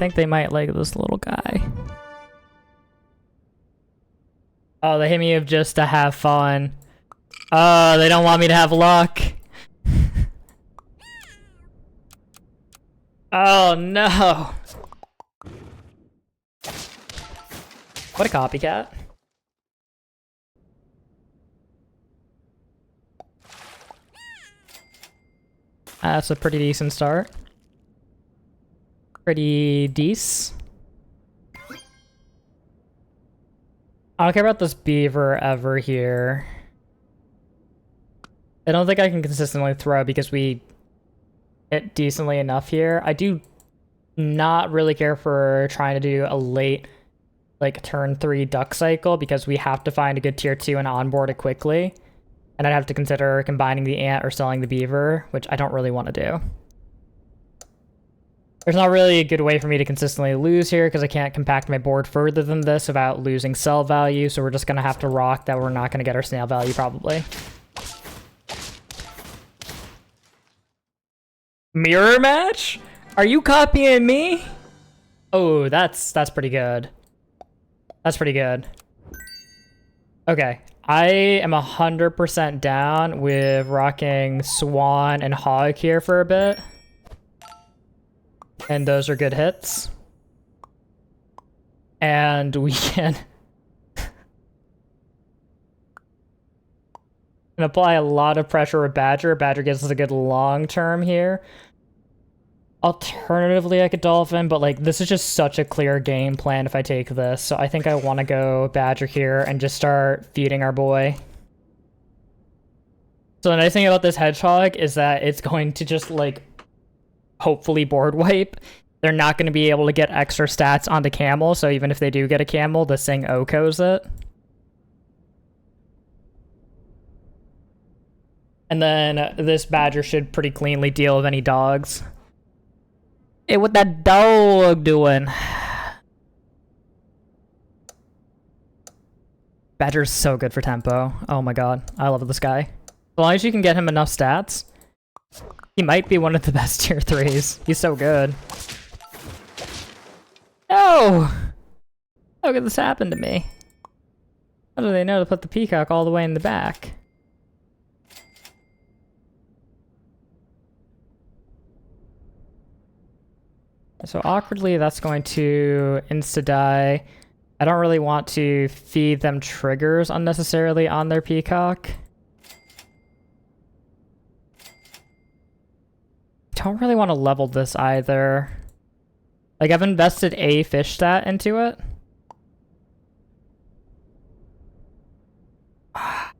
think they might like this little guy. Oh, they hit me up just to have fun. Oh, they don't want me to have luck. Oh no. What a copycat. That's a pretty decent start. Pretty decent. I don't care about this beaver ever here. I don't think I can consistently throw because we hit decently enough here. I do not really care for trying to do a late, like, turn 3 duck cycle because we have to find a good tier 2 and onboard it quickly. And I'd have to consider combining the ant or selling the beaver, which I don't really want to do. There's not really a good way for me to consistently lose here because I can't compact my board further than this without losing sell value, so we're just going to have to rock that we're not going to get our snail value probably. Mirror match? Are you copying me? Oh, that's pretty good. That's pretty good. Okay, I am 100% down with rocking Swan and Hog here for a bit. And those are good hits. And we can apply a lot of pressure with Badger. Badger gives us a good long term here. Alternatively, I could Dolphin, but like this is just such a clear game plan if I take this. So I think I want to go Badger here and just start feeding our boy. So the nice thing about this Hedgehog is that it's going to just like hopefully board wipe. They're not going to be able to get extra stats on the camel, so even if they do get a camel, this thing OKOs it. And then this Badger should pretty cleanly deal with any dogs. Hey, what that dog doing? Badger's so good for tempo. Oh my god, I love this guy. As long as you can get him enough stats, he might be one of the best tier 3s. He's so good. No! How could this happen to me? How do they know to put the peacock all the way in the back? So awkwardly, that's going to insta-die. I don't really want to feed them triggers unnecessarily on their peacock. Don't really want to level this either. Like, I've invested a fish stat into it. Yeah,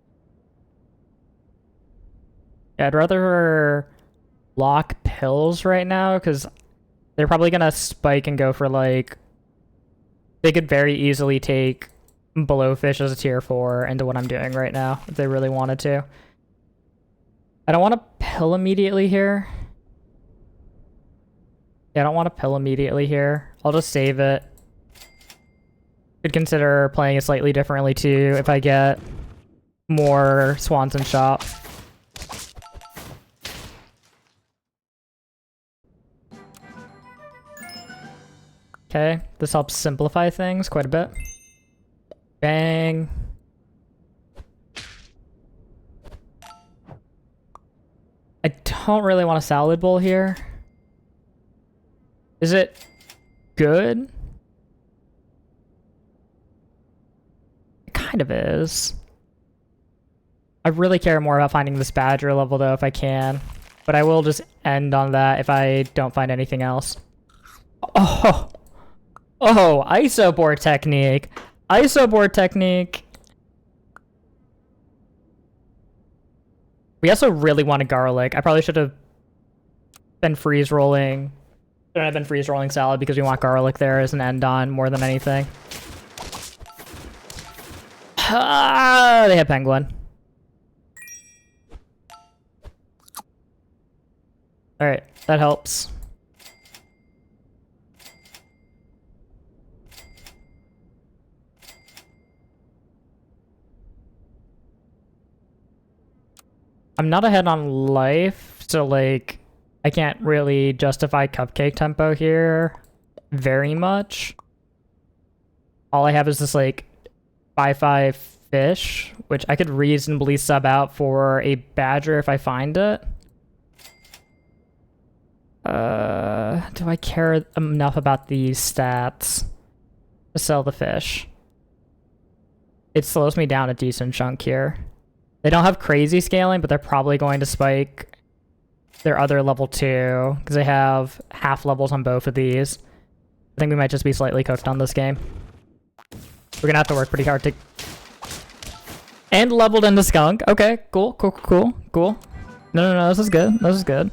I'd rather lock pills right now because they're probably gonna spike and go for like... They could very easily take Blowfish as a tier 4 into what I'm doing right now if they really wanted to. I don't want to pill immediately here. Yeah, I don't want to pill immediately here. I'll just save it. Could consider playing it slightly differently too if I get more Swans in shop. Okay, this helps simplify things quite a bit. Bang. I don't really want a salad bowl here. Is it good? It kind of is. I really care more about finding this Badger level though if I can. But I will just end on that if I don't find anything else. Oh! Oh, ISO board technique. ISO board technique. We also really wanted garlic. I probably should have been freeze rolling. Shouldn't have been freeze rolling salad because we want garlic there as an end on more than anything. Ah, they have penguin. Alright, that helps. I'm not ahead on life, so like I can't really justify cupcake tempo here very much. All I have is this like 5/5 fish, which I could reasonably sub out for a badger if I find it. Do I care enough about these stats to sell the fish? It slows me down a decent chunk here. They don't have crazy scaling, but they're probably going to spike their other level 2 because they have half levels on both of these. I think we might just be slightly cooked on this game. We're gonna have to work pretty hard to... And leveled into skunk. Okay, cool. No, this is good. This is good.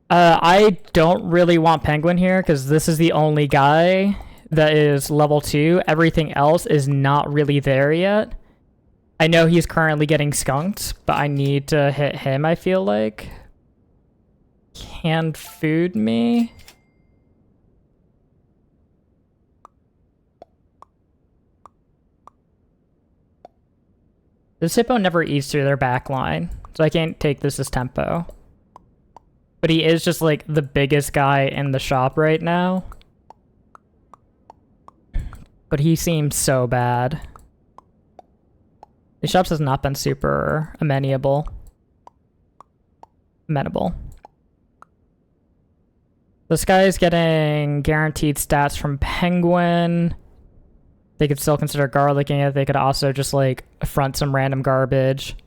I don't really want penguin here because this is the only guy that is level 2. Everything else is not really there yet. I know he's currently getting skunked, but I need to hit him, I feel like. Canned food me? This hippo never eats through their back line, so I can't take this as tempo. But he is just like the biggest guy in the shop right now. But he seems so bad. The shops has not been super amenable. This guy is getting guaranteed stats from penguin. They could still consider garlicking it. They could also just like front some random garbage.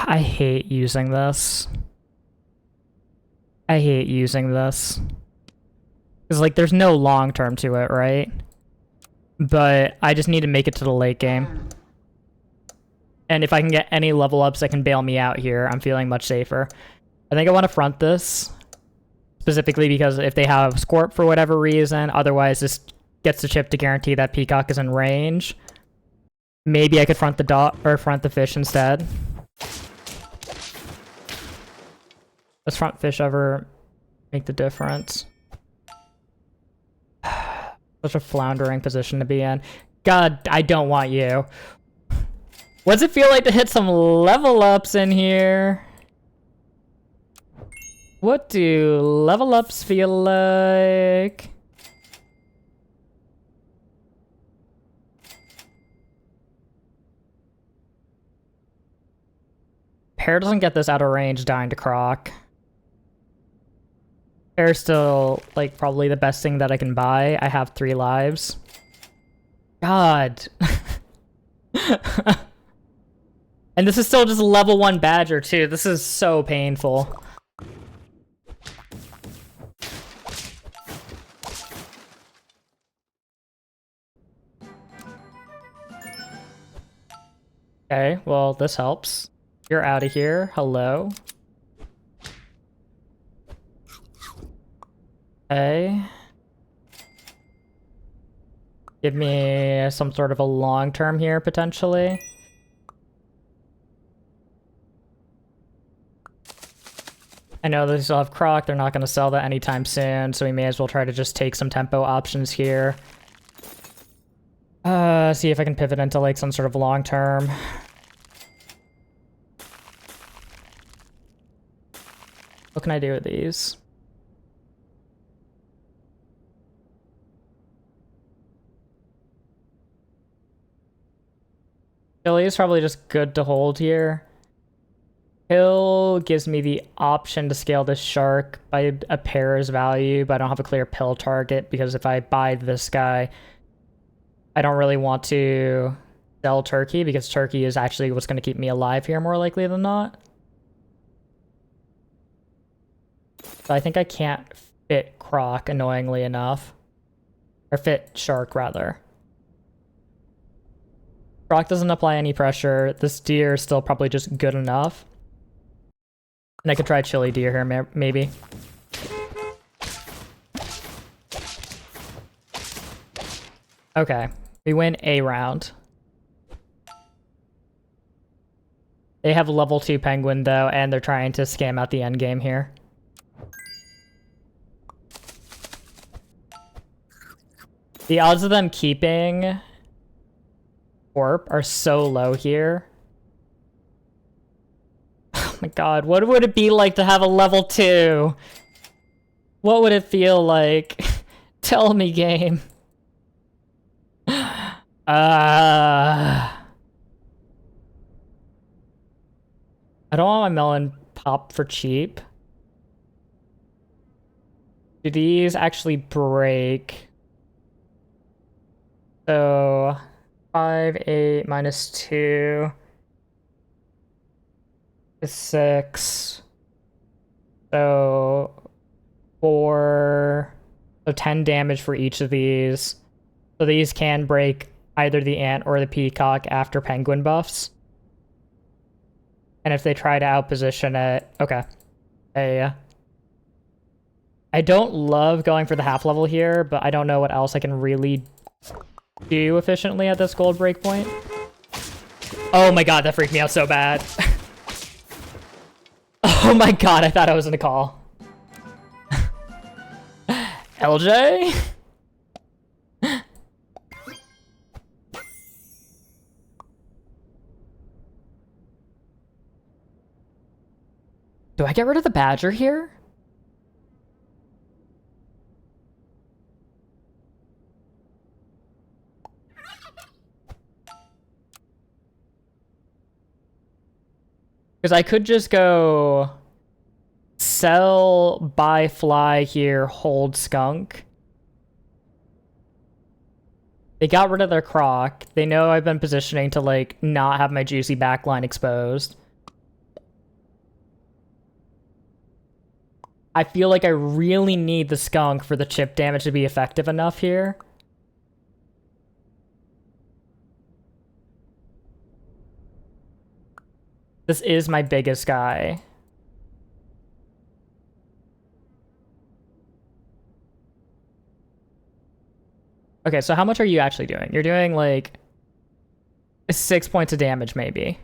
I hate using this. Because, like, there's no long term to it, right? But I just need to make it to the late game. And if I can get any level ups that can bail me out here, I'm feeling much safer. I think I want to front this. Specifically because if they have Scorp for whatever reason, otherwise this gets the chip to guarantee that Peacock is in range. Maybe I could front the dot or front the fish instead. Does front fish ever make the difference? Such a floundering position to be in. God, I don't want you. What's it feel like to hit some level ups in here? What do level ups feel like? Pear doesn't get this out of range, dying to Croc. Pear's still, like, probably the best thing that I can buy. I have 3 lives. God. And this is still just level 1 Badger, too. This is so painful. Okay, well, this helps. You're out of here. Hello. Okay. Give me some sort of a long term here, potentially. I know they still have Croc. They're not going to sell that anytime soon, so we may as well try to just take some tempo options here. See if I can pivot into like some sort of long term. What can I do with these? Chili is probably just good to hold here. Pill gives me the option to scale this shark by a pair's value, but I don't have a clear pill target because if I buy this guy, I don't really want to sell turkey because turkey is actually what's going to keep me alive here more likely than not. So I think I can't fit Croc annoyingly enough. Or fit Shark, rather. Croc doesn't apply any pressure. This deer is still probably just good enough. And I could try chili deer here, maybe. Okay. We win a round. They have level 2 penguin, though, and they're trying to scam out the end game here. The odds of them keeping Corp are so low here. Oh my god, what would it be like to have a level 2? What would it feel like? Tell me, game. I don't want my melon pop for cheap. Do these actually break? So 5, 8, -2 is 6. So 4. So 10 damage for each of these. So these can break either the ant or the peacock after penguin buffs. And if they try to outposition it, okay. I don't love going for the half level here, but I don't know what else I can really do efficiently at this gold breakpoint. Oh my god, that freaked me out so bad. Oh my god, I thought I was in a call. LJ? Do I get rid of the badger here? Because I could just go sell, buy fly here, hold skunk. They got rid of their croc. They know I've been positioning to like not have my juicy backline exposed. I feel like I really need the skunk for the chip damage to be effective enough here. This is my biggest guy. Okay, so how much are you actually doing? You're doing like 6 points of damage, maybe.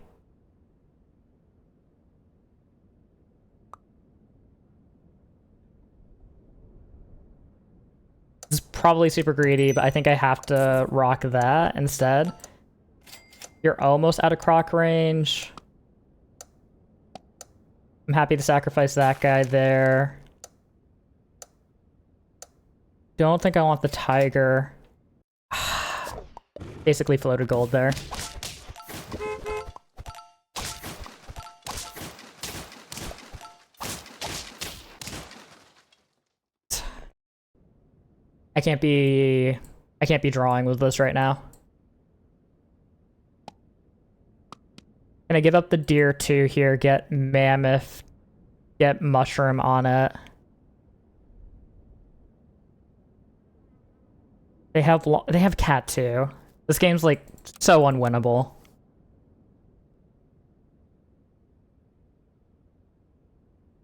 This is probably super greedy, but I think I have to rock that instead. You're almost out of croc range. I'm happy to sacrifice that guy there. Don't think I want the tiger. Basically floated gold there. I can't be drawing with this right now. Can I give up the deer too here? Get mammoth, get mushroom on it. They have cat too. This game's like so unwinnable.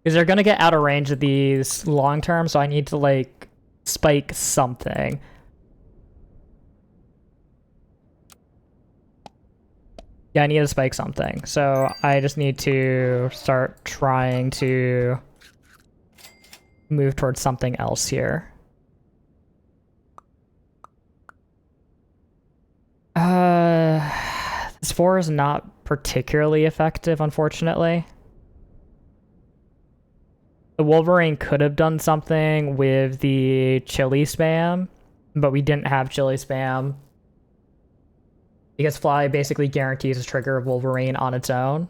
Because they're gonna get out of range of these long term, so I need to like spike something. Yeah, I need to spike something. So I just need to start trying to move towards something else here. This 4 is not particularly effective, unfortunately. The Wolverine could have done something with the chili spam, but we didn't have chili spam. Because Fly basically guarantees a trigger of Wolverine on its own.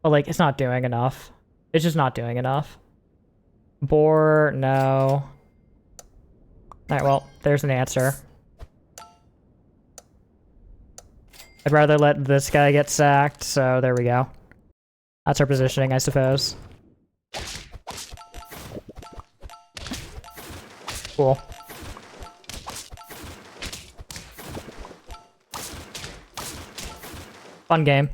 But, like, it's not doing enough. It's just not doing enough. Boar, no. Alright, well, there's an answer. I'd rather let this guy get sacked, so there we go. That's our positioning, I suppose. Cool. Fun game.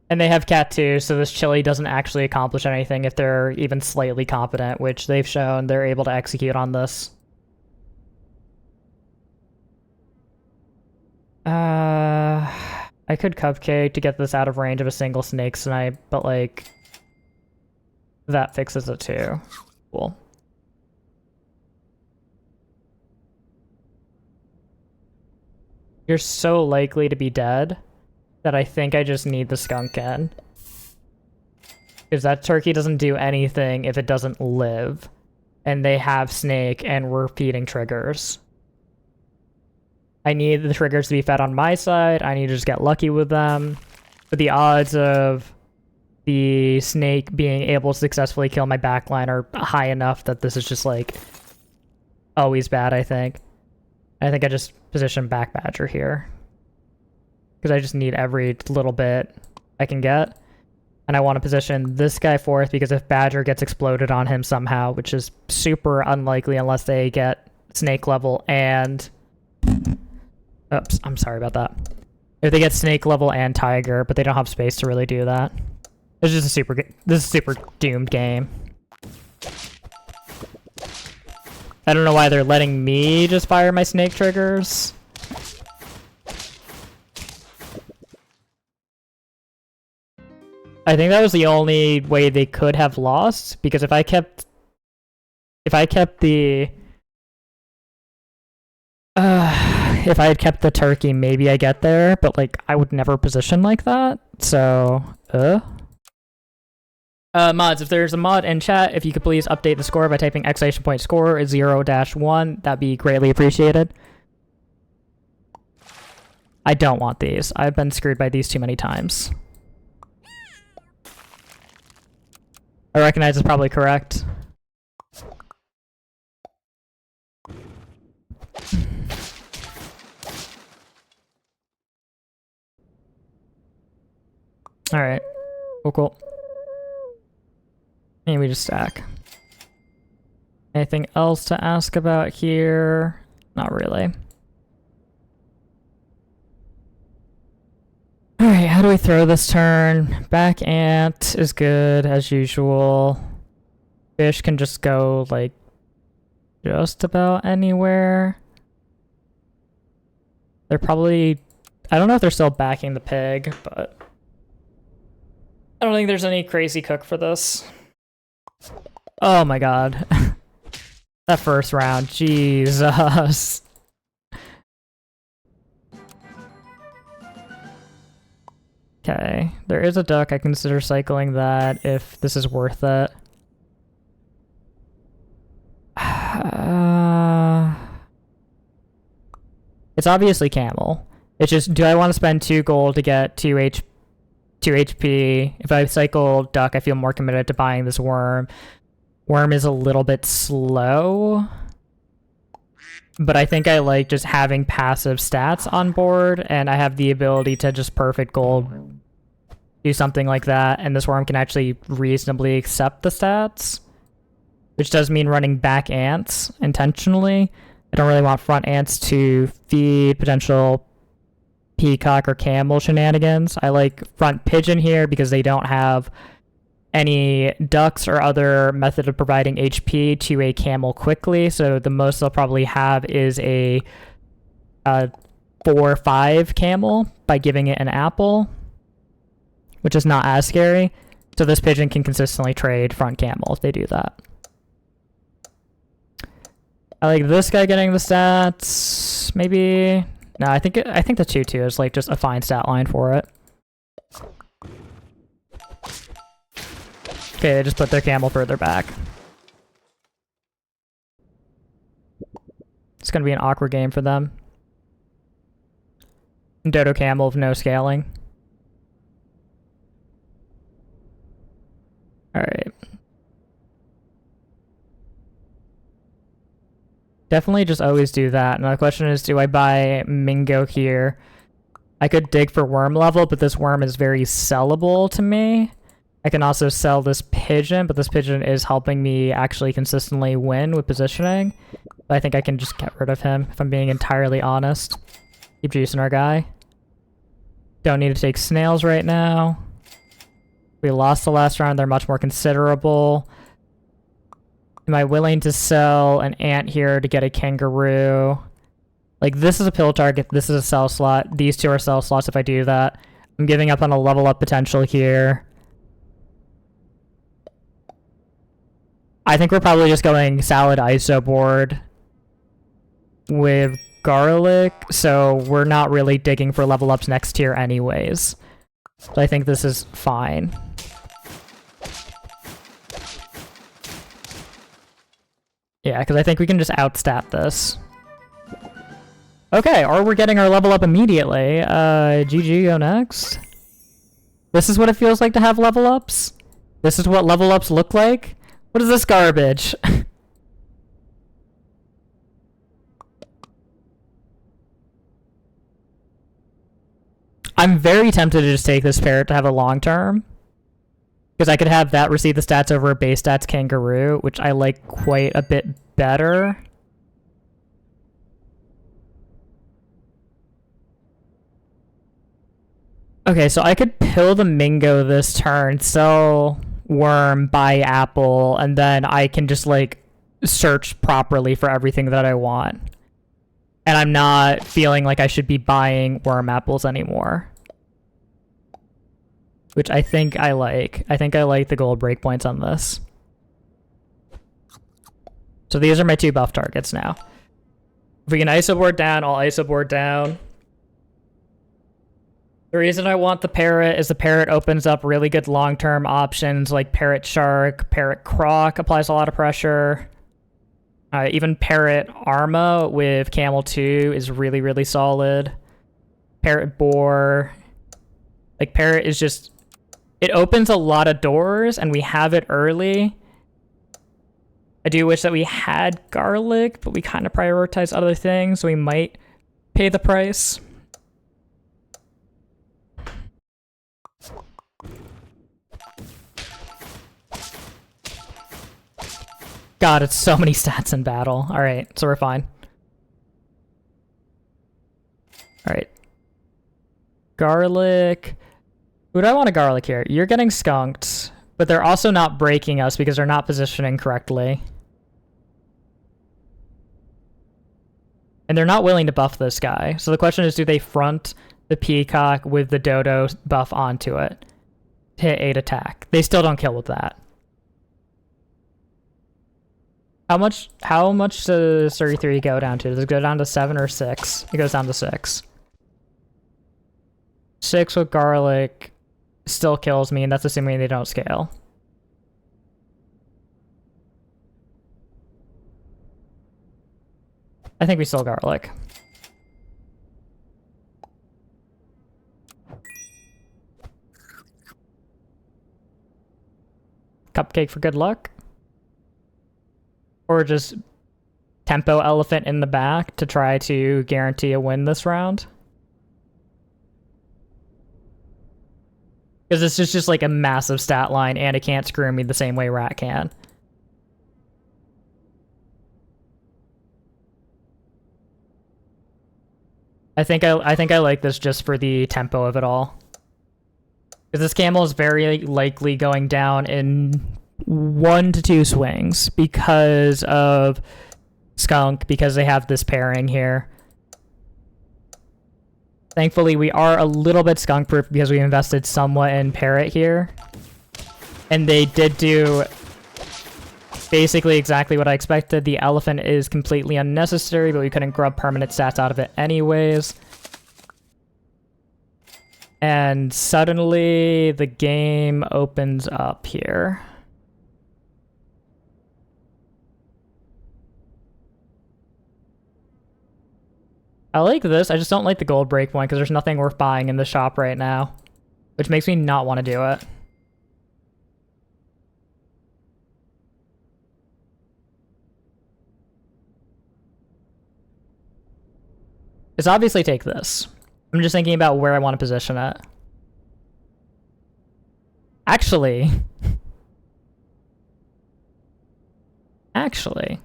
And they have cat too, so this chili doesn't actually accomplish anything if they're even slightly competent, which they've shown they're able to execute on this. I could cupcake to get this out of range of a single snake snipe, but like... That fixes it too. Cool. You're so likely to be dead that I think I just need the skunk in. Because that turkey doesn't do anything if it doesn't live. And they have snake and we're feeding triggers. I need the triggers to be fed on my side. I need to just get lucky with them. But the odds of the snake being able to successfully kill my backline are high enough that this is just like always bad, I think. I think I just position back badger here. Because I just need every little bit I can get. And I want to position this guy fourth because if badger gets exploded on him somehow, which is super unlikely unless they get snake level and... Oops, I'm sorry about that. If they get snake level and tiger, but they don't have space to really do that. This is just this is a super doomed game. I don't know why they're letting me just fire my snake triggers. I think that was the only way they could have lost, because if I kept the if I had kept the turkey, maybe I get there, but like I would never position like that. So, mods, if there's a mod in chat, if you could please update the score by typing exclamation point score 0-1, that'd be greatly appreciated. I don't want these. I've been screwed by these too many times. I recognize it's probably correct. Alright. Cool. And we just stack. Anything else to ask about here? Not really. Alright, how do we throw this turn? Back ant is good, as usual. Fish can just go, like, just about anywhere. They're probably... I don't know if they're still backing the pig, but... I don't think there's any crazy cook for this. Oh my god. That first round, Jesus. Okay, there is a duck. I consider cycling that if this is worth it. It's obviously camel. It's just, do I want to spend 2 gold to get 2 HP? If I cycle duck, I feel more committed to buying this worm. Worm is a little bit slow, but I think I like just having passive stats on board, and I have the ability to just perfect gold, do something like that, and this worm can actually reasonably accept the stats, which does mean running back ants intentionally. I don't really want front ants to feed potential peacock or camel shenanigans. I like front pigeon here because they don't have any ducks or other method of providing HP to a camel quickly, so the most they'll probably have is a 4-5 camel by giving it an apple, which is not as scary. So this pigeon can consistently trade front camel if they do that. I like this guy getting the stats. Maybe... No, I think the 2-2 is like just a fine stat line for it. Okay, they just put their camel further back. It's gonna be an awkward game for them. Dodo camel with no scaling. Alright. Definitely just always do that. Now the question is, do I buy Mingo here? I could dig for worm level, but this worm is very sellable to me. I can also sell this pigeon, but this pigeon is helping me actually consistently win with positioning. But I think I can just get rid of him, if I'm being entirely honest. Keep juicing our guy. Don't need to take snails right now. We lost the last round, they're much more considerable. Am I willing to sell an ant here to get a kangaroo? Like, this is a pill target, this is a sell slot. These two are sell slots if I do that. I'm giving up on a level up potential here. I think we're probably just going salad iso board with garlic, so we're not really digging for level ups next tier anyways. So I think this is fine. Yeah, because I think we can just outstat this. Okay, or we're getting our level up immediately. GG, go next. This is what it feels like to have level ups? This is what level ups look like? What is this garbage? I'm very tempted to just take this parrot to have a long term. Because I could have that receive the stats over a base stats kangaroo, which I like quite a bit better. Okay, so I could pill the Mingo this turn, sell worm, buy apple, and then I can just like search properly for everything that I want. And I'm not feeling like I should be buying worm apples anymore. Which I think I like. I think I like the gold breakpoints on this. So these are my 2 buff targets now. If we can ISO board down, I'll ISO board down. The reason I want the parrot is the parrot opens up really good long-term options like parrot shark, parrot croc applies a lot of pressure. Even parrot arma with camel 2 is really, really solid. Parrot boar. Like parrot is just, it opens a lot of doors and we have it early. I do wish that we had garlic, but we kind of prioritize other things, so we might pay the price. God, it's so many stats in battle. Alright, so we're fine. Alright. Garlic. Who do I want a garlic here? You're getting skunked, but they're also not breaking us because they're not positioning correctly. And they're not willing to buff this guy. So the question is, do they front the peacock with the dodo buff onto it? Hit 8 attack. They still don't kill with that. How much does 33 go down to? Does it go down to 7 or 6? It goes down to 6. 6 with garlic still kills me, and that's assuming they don't scale. I think we still garlic. Cupcake for good luck. Or just tempo elephant in the back to try to guarantee a win this round. Because this is just like a massive stat line and it can't screw me the same way rat can. I think I like this just for the tempo of it all. Because this camel is very likely going down in 1 to 2 swings because of skunk, because they have this pairing here. Thankfully, we are a little bit skunk proof because we invested somewhat in parrot here. And they did do basically exactly what I expected. The elephant is completely unnecessary, but we couldn't grub permanent stats out of it anyways. And suddenly the game opens up here. I like this, I just don't like the gold break one because there's nothing worth buying in the shop right now. Which makes me not want to do it. It's obviously take this. I'm just thinking about where I want to position it. Actually. Actually.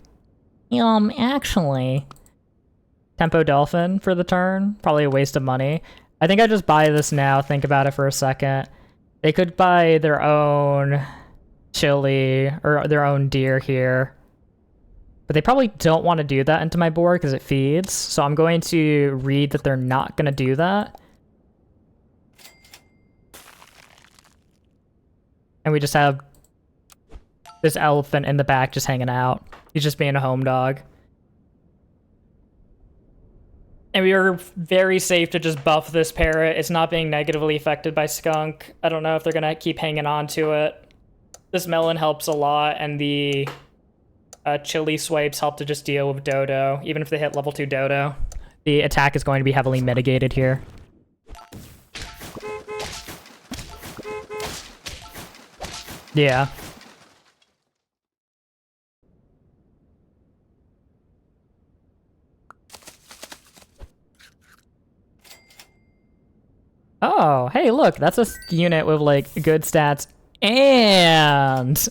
Tempo Dolphin for the turn. Probably a waste of money. I think I just buy this now, think about it for a second. They could buy their own chili or their own deer here. But they probably don't want to do that into my board because it feeds. So I'm going to read that they're not going to do that. And we just have this elephant in the back just hanging out. He's just being a home dog. And we are very safe to just buff this parrot. It's not being negatively affected by skunk. I don't know if they're gonna keep hanging on to it. This melon helps a lot, and the chili swipes help to just deal with Dodo. Even if they hit level 2 Dodo, the attack is going to be heavily mitigated here. Yeah. Oh, hey, look, that's a unit with, like, good stats, and...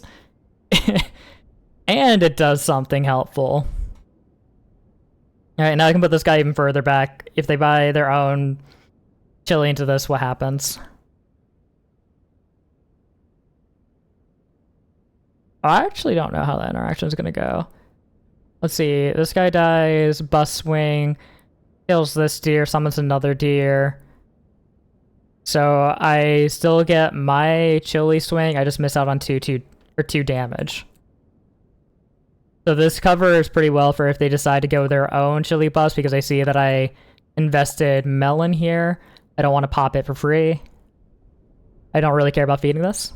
and it does something helpful. Alright, now I can put this guy even further back. If they buy their own chili into this, what happens? I actually don't know how that interaction is gonna go. Let's see, this guy dies, bus swing, kills this deer, summons another deer. So I still get my chili swing, I just miss out on two damage. So this covers pretty well for if they decide to go their own chili bus, because I see that I invested melon here. I don't want to pop it for free. I don't really care about feeding this.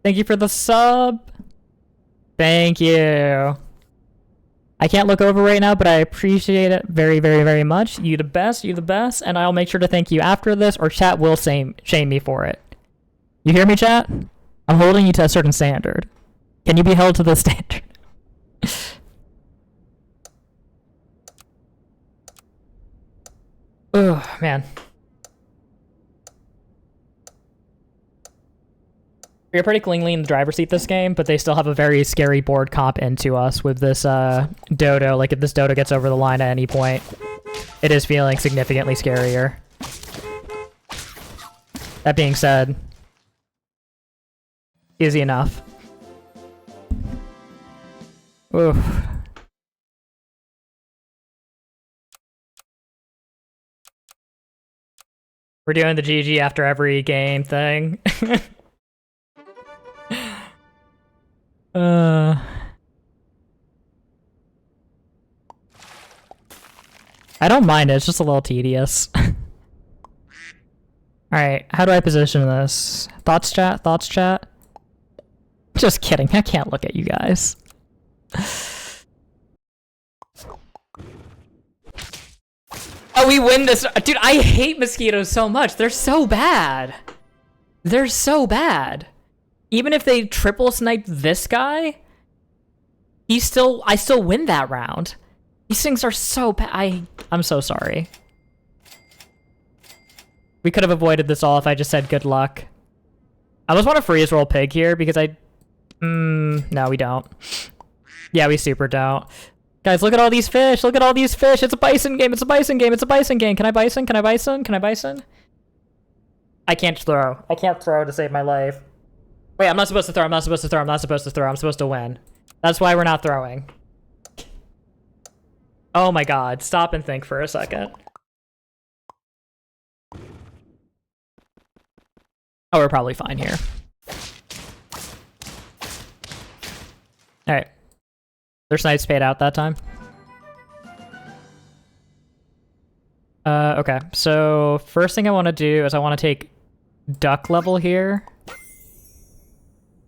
Thank you for the sub. Thank you. I can't look over right now, but I appreciate it very, very, very much. You the best, and I'll make sure to thank you after this, or chat will shame me for it. You hear me, chat? I'm holding you to a certain standard. Can you be held to the standard? Oh, man. We're pretty cleanly in the driver's seat this game, but they still have a very scary board comp into us with this Dodo. Like, if this Dodo gets over the line at any point, it is feeling significantly scarier. That being said, easy enough. Oof. We're doing the GG after every game thing. I don't mind it, it's just a little tedious. Alright, how do I position this? Thoughts chat? Thoughts chat? Just kidding, I can't look at you guys. Oh, we win this. Dude, I hate mosquitoes so much. They're so bad. They're so bad. Even if they triple snipe this guy, I still win that round. These things are so bad. I'm so sorry. We could have avoided this all if I just said good luck. I almost want to freeze roll pig here because no, we don't. Yeah, we super don't. Guys, look at all these fish. Look at all these fish. It's a bison game. It's a bison game. It's a bison game. Can I bison? Can I bison? Can I bison? I can't throw. I can't throw to save my life. Wait, I'm not supposed to throw. I'm not supposed to throw. I'm not supposed to throw. I'm supposed to win. That's why we're not throwing. Oh my god. Stop and think for a second. Oh, we're probably fine here. Alright. Their snipes paid out that time. Okay. So, first thing I want to do is I want to take duck level here.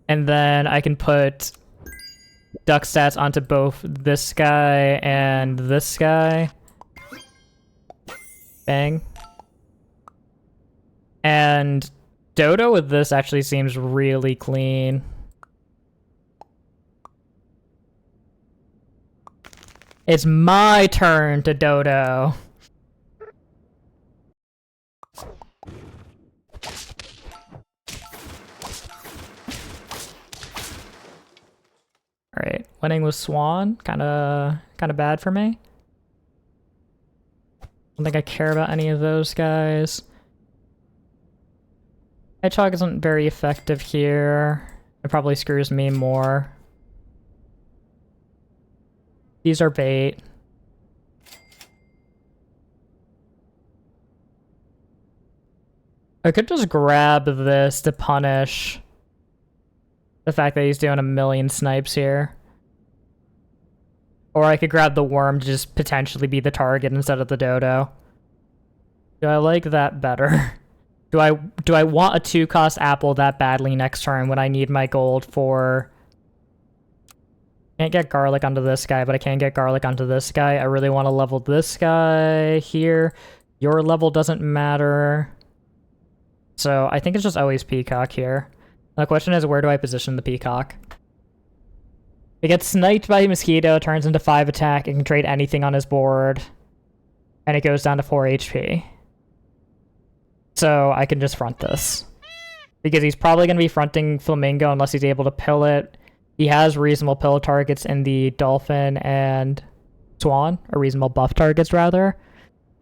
And then I can put duck stats onto both this guy and this guy. Bang. And Dodo with this actually seems really clean. It's my turn to Dodo. Alright, winning with Swan, kinda bad for me. Don't think I care about any of those guys. Hedgehog isn't very effective here. It probably screws me more. These are bait. I could just grab this to punish The fact that he's doing a million snipes here. Or I could grab the worm to just potentially be the target instead of the dodo. Do I like that better? Do I want a 2-cost apple that badly next turn when I need my gold for... Can't get garlic onto this guy, but I can get garlic onto this guy. I really want to level this guy here. Your level doesn't matter. So I think it's just always peacock here. The question is, where do I position the peacock? It gets sniped by mosquito, turns into 5 attack, it can trade anything on his board, and it goes down to 4 HP. So I can just front this. Because he's probably going to be fronting Flamingo unless he's able to pill it. He has reasonable pill targets in the Dolphin and Swan, or reasonable buff targets rather.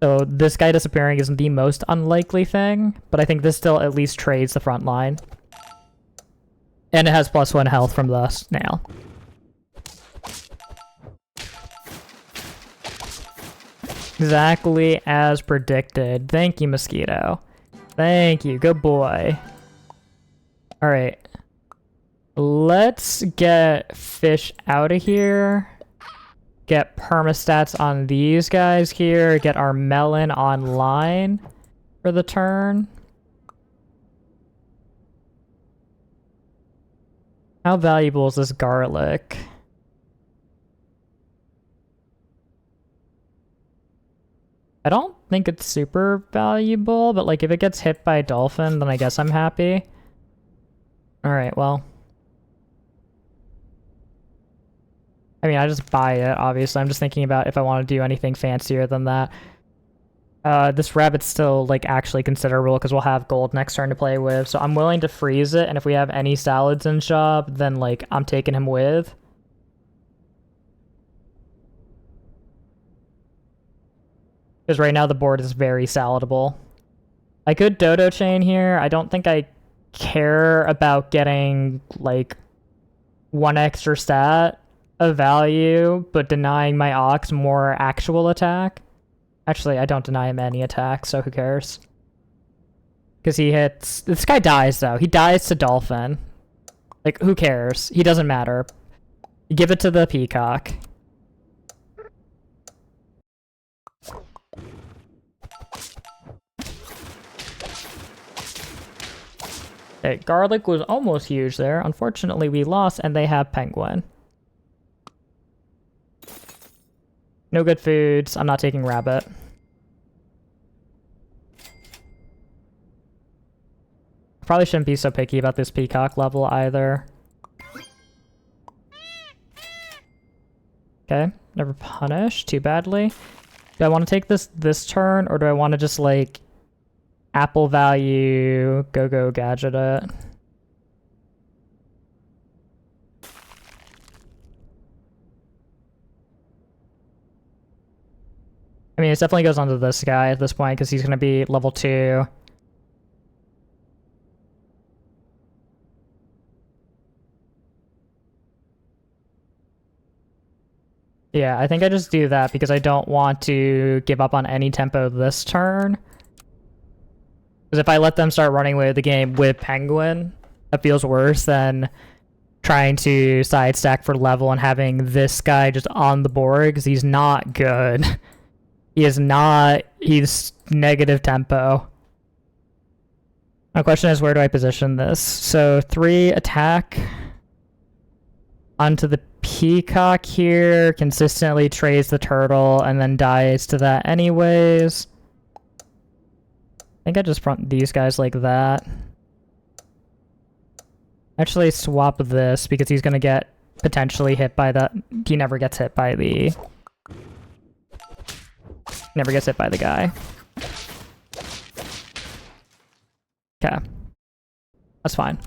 So this guy disappearing isn't the most unlikely thing, but I think this still at least trades the front line. And it has +1 health from the snail. Exactly as predicted. Thank you, Mosquito. Thank you. Good boy. Alright. Let's get fish out of here. Get permastats on these guys here. Get our melon online for the turn. How valuable is this garlic? I don't think it's super valuable, but like if it gets hit by a dolphin, then I guess I'm happy. Alright, well. I mean, I just buy it, obviously. I'm just thinking about if I want to do anything fancier than that. This rabbit's still, like, actually considerable because we'll have gold next turn to play with. So I'm willing to freeze it, and if we have any salads in shop, then, like, I'm taking him with. Because right now the board is very saladable. I could dodo chain here. I don't think I care about getting, like, 1 extra stat of value, but denying my ox more actual attack. Actually, I don't deny him any attack, so who cares? Because he hits... This guy dies, though. He dies to Dolphin. Like, who cares? He doesn't matter. Give it to the peacock. Okay, garlic was almost huge there. Unfortunately, we lost, and they have penguin. No good foods. I'm not taking rabbit. Probably shouldn't be so picky about this peacock level either. Okay, never punished too badly. Do I want to take this turn, or do I want to just like apple value, go gadget it? I mean, it definitely goes onto this guy at this point because he's going to be level 2. Yeah, I think I just do that because I don't want to give up on any tempo this turn. Because if I let them start running away with the game with Penguin, that feels worse than trying to side stack for level and having this guy just on the board because he's not good. He is not... He's negative tempo. My question is, where do I position this? So 3 attack onto the peacock here, consistently trades the turtle, and then dies to that anyways. I think I just front these guys like that. Actually swap this because he's gonna get potentially hit by that. He never gets hit by the... Never gets hit by the guy. Okay. That's fine.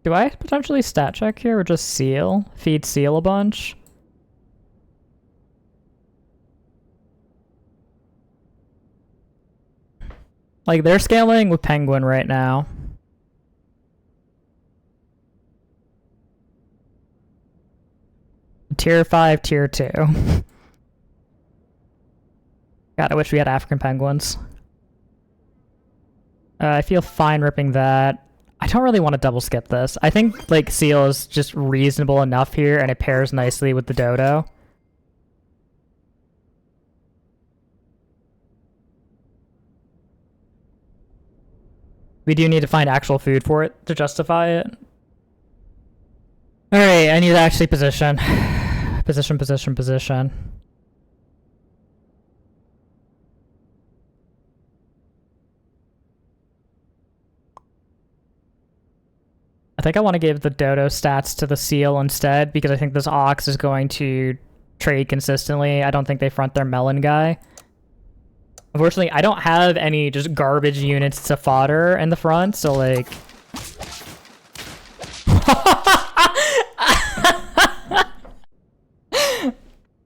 Do I potentially stat check here or just seal? Feed seal a bunch? Like, they're scaling with Penguin right now. tier 5, tier 2. God, I wish we had African penguins. I feel fine ripping that. I don't really want to double skip this. I think, like, seal is just reasonable enough here, and it pairs nicely with the dodo. We do need to find actual food for it to justify it. Alright, I need to actually position. Position. I think I want to give the dodo stats to the seal instead, because I think this ox is going to trade consistently. I don't think they front their melon guy. Unfortunately, I don't have any just garbage units to fodder in the front, so like...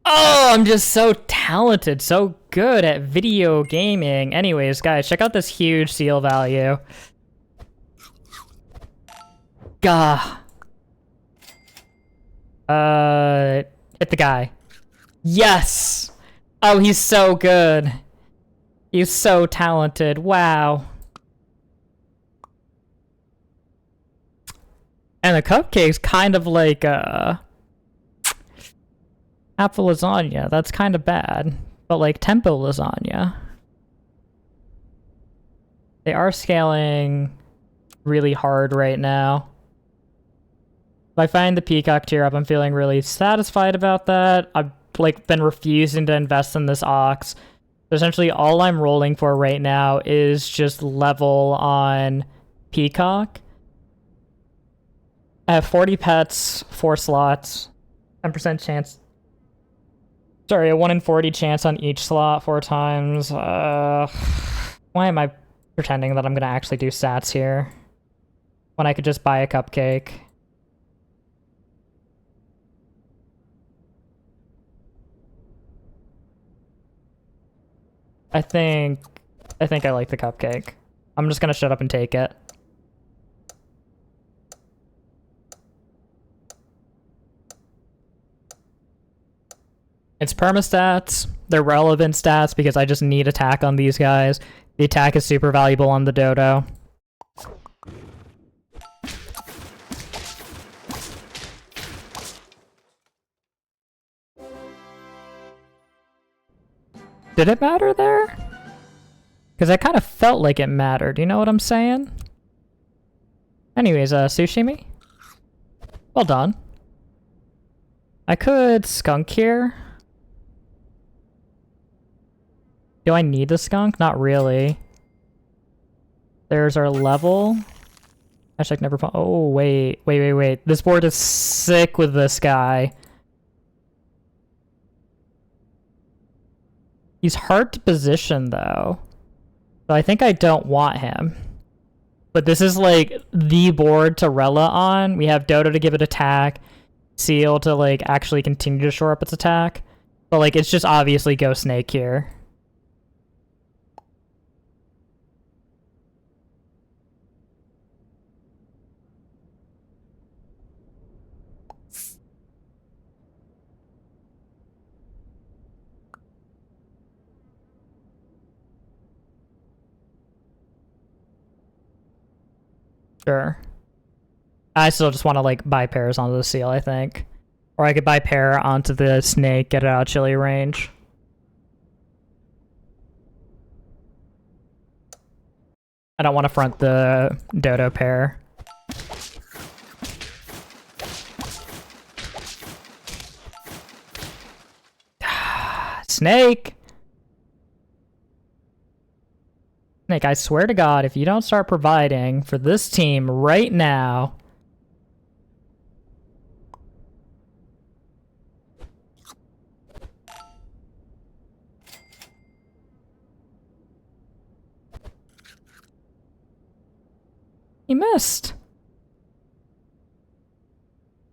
Oh, I'm just so talented, so good at video gaming. Anyways, guys, check out this huge seal value. Gah. Hit the guy. Yes! Oh, he's so good. He's so talented. Wow. And the cupcake's kind of like, apple lasagna. That's kind of bad. But like tempo lasagna. They are scaling really hard right now. If I find the peacock tier up, I'm feeling really satisfied about that. I've like been refusing to invest in this ox. So essentially all I'm rolling for right now is just level on peacock. I have 40 pets, 4 slots, 10% chance. Sorry, a 1 in 40 chance on each slot 4 times. Why am I pretending that I'm gonna actually do stats here when I could just buy a cupcake? I think I like the cupcake. I'm just gonna shut up and take it. It's perma-stats. They're relevant stats because I just need attack on these guys. The attack is super valuable on the dodo. Did it matter there? Because I kind of felt like it mattered, you know what I'm saying? Anyways, sushimi? Well done. I could skunk here. Do I need the skunk? Not really. There's our level. Hashtag never... Oh, wait. This board is sick with this guy. He's hard to position, though. So I think I don't want him. But this is, like, the board to Rella on. We have Dodo to give it attack. Seal to, like, actually continue to shore up its attack. But, like, it's just obviously Go Snake here. Sure. I still just want to, like, buy pairs onto the seal, I think. Or I could buy pair onto the snake, get it out of chili range. I don't want to front the dodo pair. Snake! Snake, I swear to God, if you don't start providing for this team right now... He missed.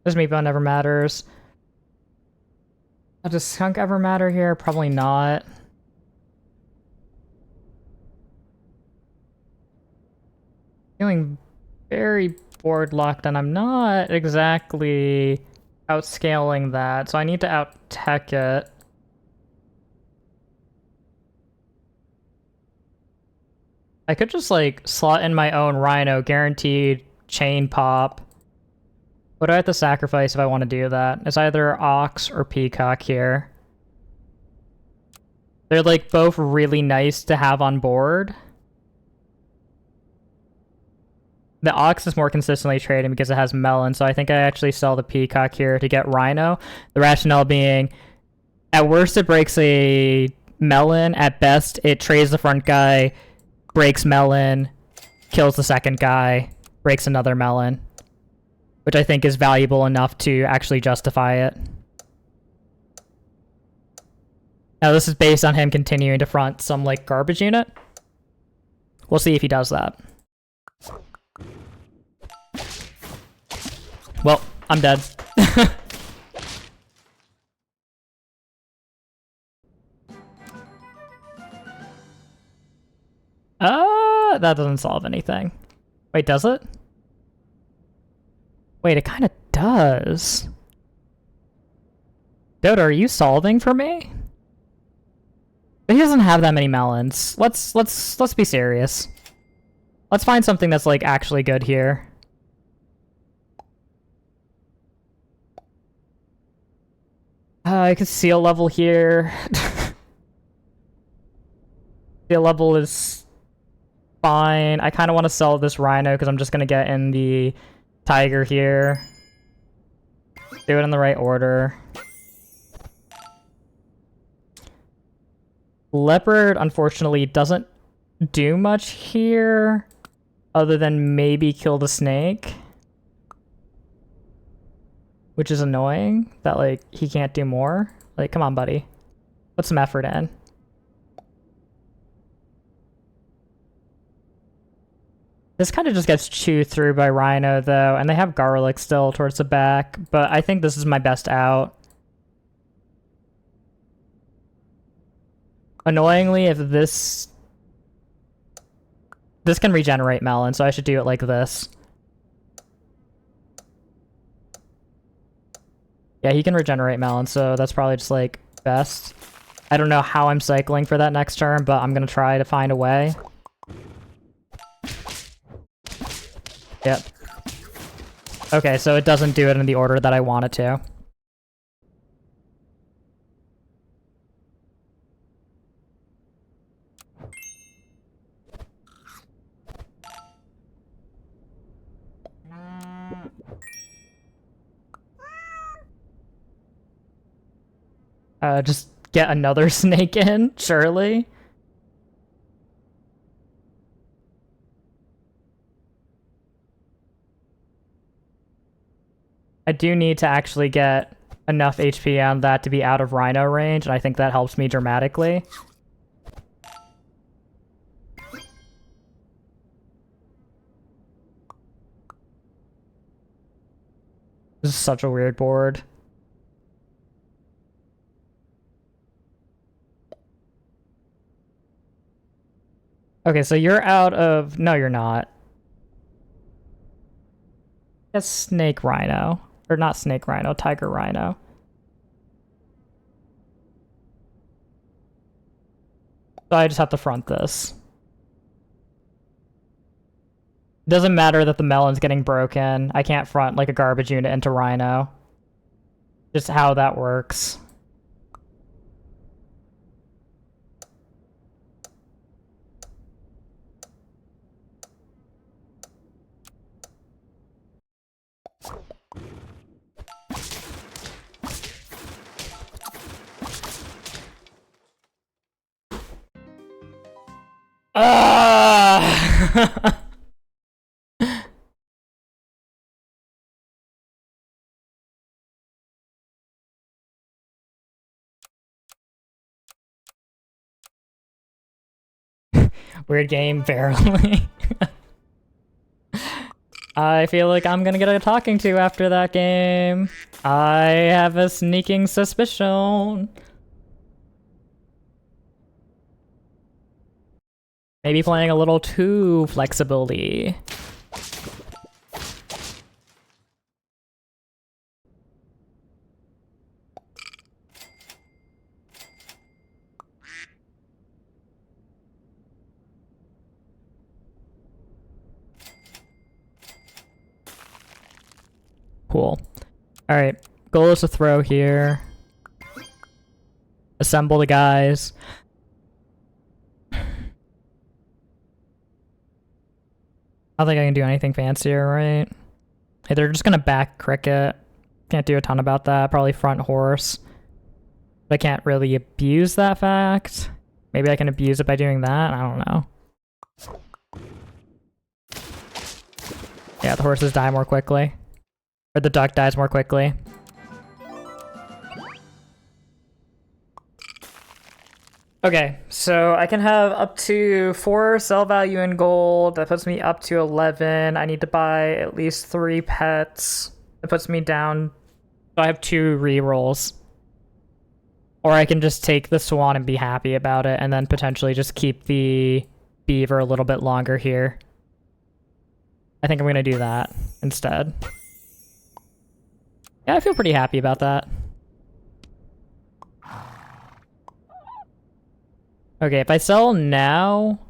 This meatbone never matters. Does skunk ever matter here? Probably not. Feeling very board locked, and I'm not exactly outscaling that, so I need to out-tech it. I could just, like, slot in my own Rhino, guaranteed chain pop. What do I have to sacrifice if I want to do that? It's either Ox or Peacock here. They're, like, both really nice to have on board. The Ox is more consistently trading because it has Melon, so I think I actually sell the Peacock here to get Rhino. The rationale being, at worst it breaks a Melon, at best it trades the front guy, breaks Melon, kills the second guy, breaks another Melon. Which I think is valuable enough to actually justify it. Now this is based on him continuing to front some, like, garbage unit. We'll see if he does that. Well, I'm dead. That doesn't solve anything. Wait, does it? Wait, it kind of does. Dota, are you solving for me? But he doesn't have that many melons. Let's be serious. Let's find something that's, like, actually good here. I could seal level here. Seal level is fine. I kind of want to sell this Rhino because I'm just going to get in the Tiger here. Do it in the right order. Leopard, unfortunately, doesn't do much here, other than maybe kill the snake. Which is annoying, that, like, he can't do more. Like, come on, buddy. Put some effort in. This kind of just gets chewed through by Rhino, though, and they have Garlic still towards the back, but I think this is my best out. Annoyingly, if this can regenerate Melon, so I should do it like this. Yeah, he can regenerate Melon, so that's probably just, like, best. I don't know how I'm cycling for that next turn, but I'm gonna try to find a way. Yep. Okay, so it doesn't do it in the order that I want it to. Just get another snake in, surely. I do need to actually get enough HP on that to be out of Rhino range, and I think that helps me dramatically. This is such a weird board. Okay, so you're out of... No, you're not. It's Snake Rhino. Or not Snake Rhino, Tiger Rhino. So I just have to front this. Doesn't matter that the melon's getting broken. I can't front, like, a garbage unit into Rhino. Just how that works. Weird game, barely. I feel like I'm gonna get a talking to after that game. I have a sneaking suspicion. Maybe playing a little too flexibility. Cool. Alright, goal is to throw here. Assemble the guys. I don't think I can do anything fancier, right? Hey, they're just gonna back cricket. Can't do a ton about that. Probably front horse. But I can't really abuse that fact. Maybe I can abuse it by doing that? I don't know. Yeah, the horses die more quickly. Or the duck dies more quickly. Okay, so I can have up to 4 sell value in gold. That puts me up to 11. I need to buy at least 3 pets. That puts me down. So I have 2 rerolls. Or I can just take the swan and be happy about it, and then potentially just keep the beaver a little bit longer here. I think I'm gonna do that instead. Yeah, I feel pretty happy about that. Okay, if I sell now,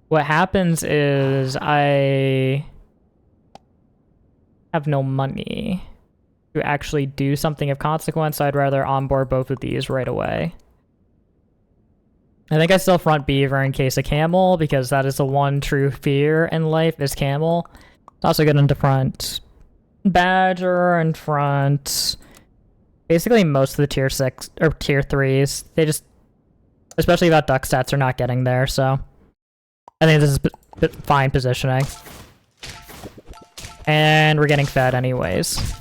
what happens is I have no money to actually do something of consequence, so I'd rather onboard both of these right away. I think I still front beaver in case of camel, because that is the one true fear in life, is camel. It's also good into front badger and front basically most of the tier 6 or tier 3s. They just, especially about duck stats, are not getting there, so I think this is fine positioning. And we're getting fed anyways.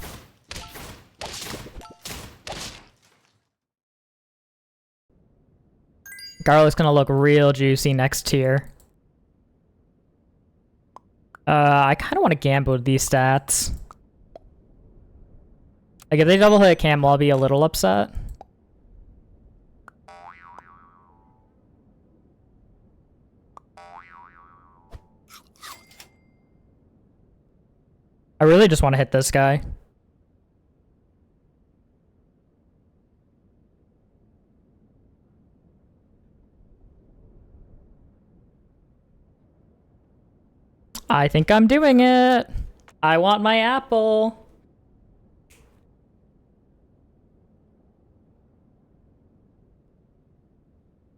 Garlic's gonna look real juicy next tier. I kind of want to gamble these stats. Like, if they double hit camel, I'll be a little upset. I really just want to hit this guy. I think I'm doing it. I want my apple.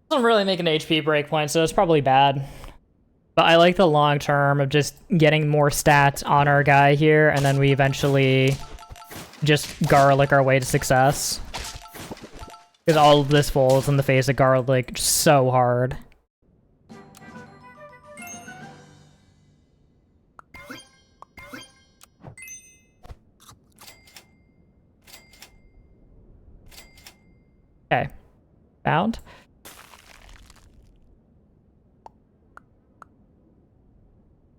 Doesn't really make an HP breakpoint, so it's probably bad. But I like the long term of just getting more stats on our guy here, and then we eventually just garlic our way to success. Because all of this falls in the face of garlic so hard. Okay. Found.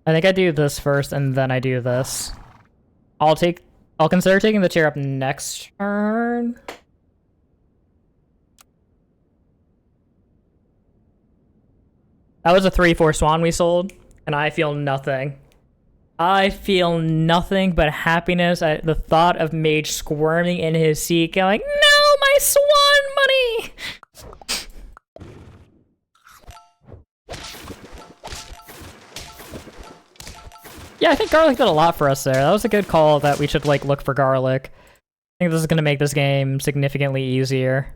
I think I do this first and then I do this. I'll consider taking the tier up next turn. That was a 3/4 swan we sold, and I feel nothing. I feel nothing but happiness at the thought of Mage squirming in his seat going, "No, my swan money!" Yeah, I think garlic did a lot for us there. That was a good call that we should, like, look for garlic. I think this is going to make this game significantly easier.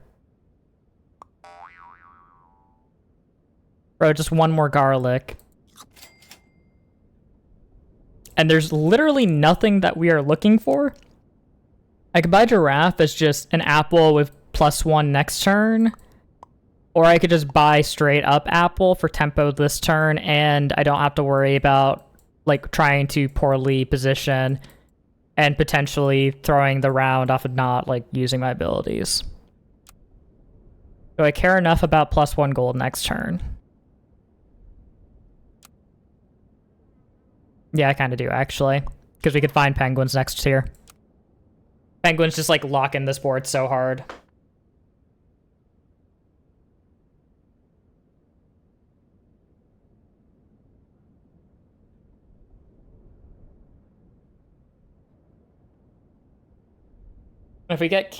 Bro, just one more garlic. And there's literally nothing that we are looking for. I could buy giraffe as just an apple with +1 next turn. Or I could just buy straight up apple for tempo this turn, and I don't have to worry about, like, trying to poorly position and potentially throwing the round off of not, like, using my abilities. Do I care enough about +1 gold next turn? Yeah, I kind of do, actually. Because we could find penguins next tier. Penguins just, like, lock in this board so hard. If we get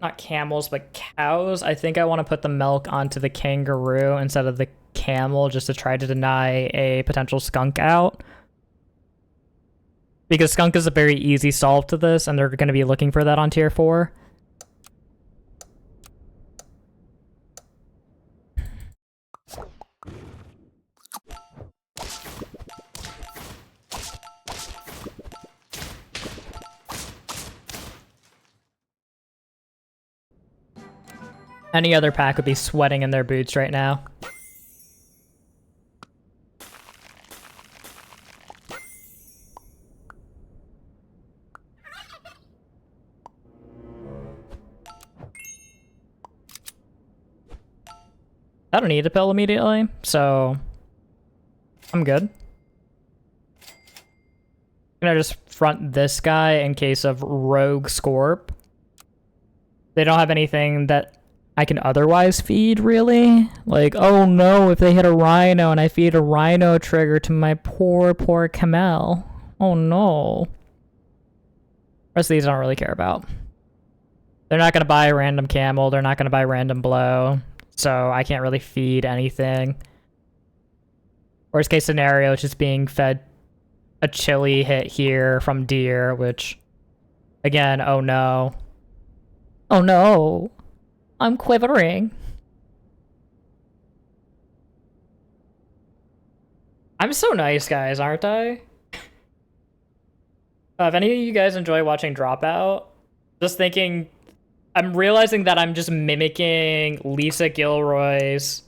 not camels, but cows, I think I want to put the milk onto the kangaroo instead of the camel, just to try to deny a potential skunk out. Because Skunk is a very easy solve to this, and they're going to be looking for that on tier 4. Any other pack would be sweating in their boots right now. I don't need a pill immediately, so I'm good. I'm gonna just front this guy in case of Rogue Scorp. They don't have anything that I can otherwise feed, really. Like, oh no, if they hit a Rhino and I feed a Rhino trigger to my poor, poor Camel. Oh no. Rest of these I don't really care about. They're not gonna buy a random Camel, they're not gonna buy random Blow. So I can't really feed anything. Worst case scenario, it's just being fed a chili hit here from Deer, which, again, oh no. Oh no. I'm quivering. I'm so nice, guys, aren't I? If any of you guys enjoy watching Dropout, just thinking... I'm realizing that I'm just mimicking Lisa Gilroy's...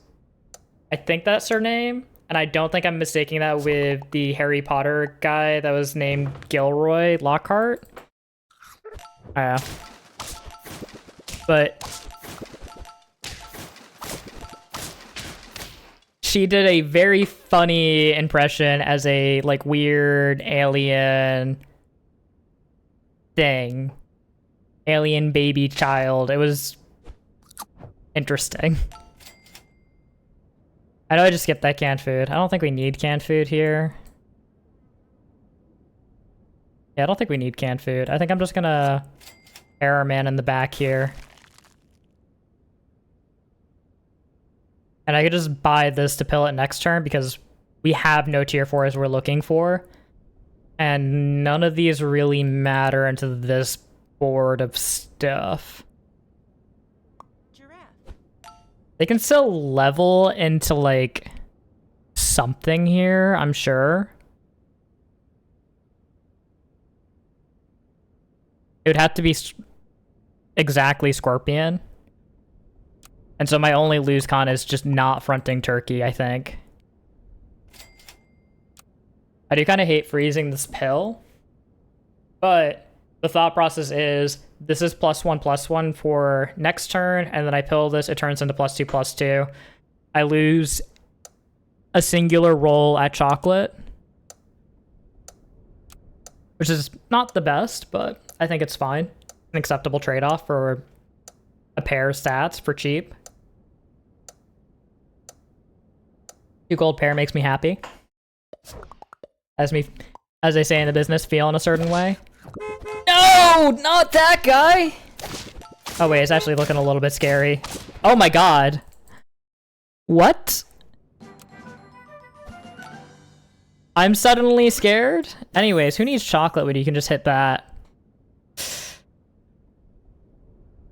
I think that's her name. And I don't think I'm mistaking that with the Harry Potter guy that was named Gilroy Lockhart. Yeah. But... she did a very funny impression as a, like, weird alien thing. Alien baby child. It was interesting. I know I just skipped that canned food. I don't think we need canned food here. Yeah, I don't think we need canned food. I think I'm just gonna Error Man in the back here. And I could just buy this to pill it next turn because we have no tier 4s we're looking for. And none of these really matter into this board of stuff. Giraffe. They can still level into, like, something here, I'm sure. It would have to be exactly Scorpion. And so my only lose con is just not fronting Turkey, I think. I do kind of hate freezing this pill. But the thought process is, this is +1/+1 for next turn, and then I pill this, it turns into +2/+2. I lose a singular roll at chocolate. Which is not the best, but I think it's fine. An acceptable trade-off for a pair of stats for cheap. 2 gold pair makes me happy. As they say in the business, feel in a certain way. No, not that guy! Oh wait, it's actually looking a little bit scary. Oh my god. What? I'm suddenly scared? Anyways, who needs chocolate when you can just hit that?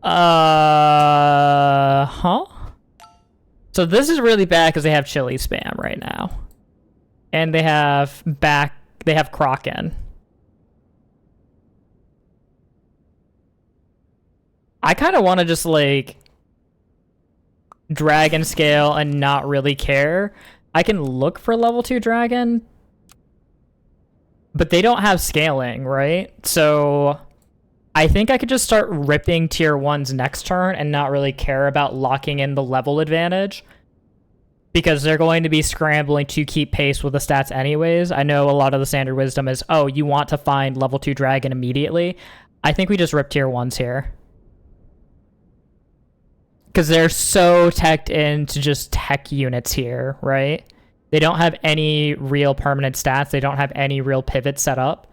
Huh? So this is really bad because they have chili spam right now. And they have Kraken. I kind of want to just, like, dragon scale and not really care. I can look for level 2 dragon, but they don't have scaling, right? So I think I could just start ripping tier 1s next turn and not really care about locking in the level advantage, because they're going to be scrambling to keep pace with the stats anyways. I know a lot of the standard wisdom is, oh, you want to find level 2 dragon immediately. I think we just rip tier 1s here. Because they're so teched into just tech units here, right? They don't have any real permanent stats. They don't have any real pivot set up.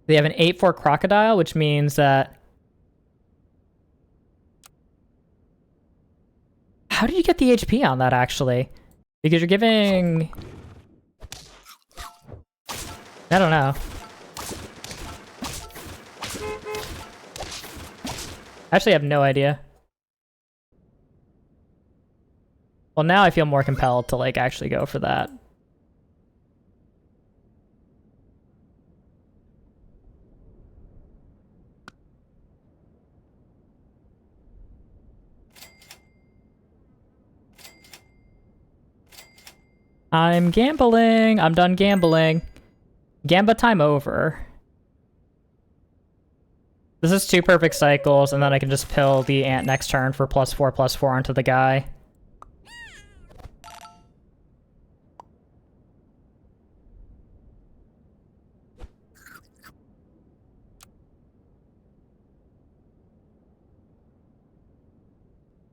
They have an 8/4 Crocodile, which means that... How do you get the HP on that, actually? Because you're giving... I don't know. Actually, I have no idea. Well, now I feel more compelled to, like, actually go for that. I'm gambling. I'm done gambling. Gamba time over. This is 2 perfect cycles, and then I can just pill the ant next turn for +4/+4 onto the guy.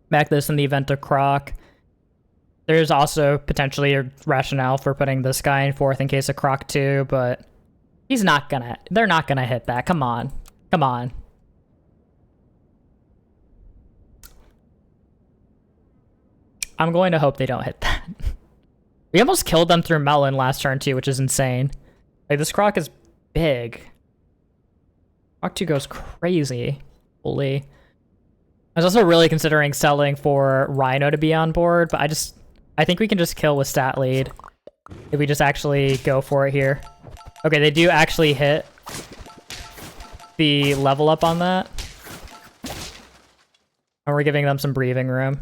Back this in the event of Croc. There's also potentially a rationale for putting this guy in 4th in case of Croc 2, but he's not gonna... They're not gonna hit that. Come on. Come on. I'm going to hope they don't hit that. We almost killed them through Melon last turn too, which is insane. Like, this Croc is big. Croc 2 goes crazy. Holy. I was also really considering selling for Rhino to be on board, but I think we can just kill with stat lead if we just actually go for it here. Okay, they do actually hit the level up on that. And we're giving them some breathing room.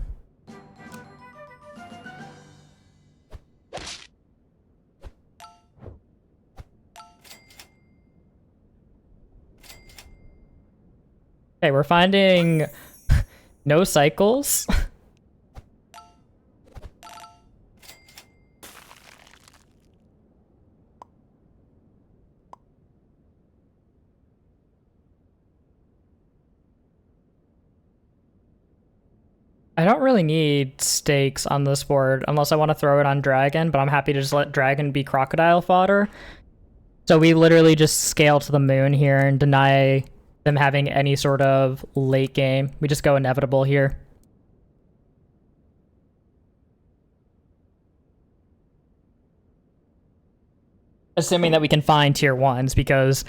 Okay, we're finding no cycles. I don't really need stakes on this board unless I want to throw it on Dragon, but I'm happy to just let Dragon be crocodile fodder. So we literally just scale to the moon here and deny them having any sort of late game. We just go inevitable here. Assuming that we can find tier 1s, because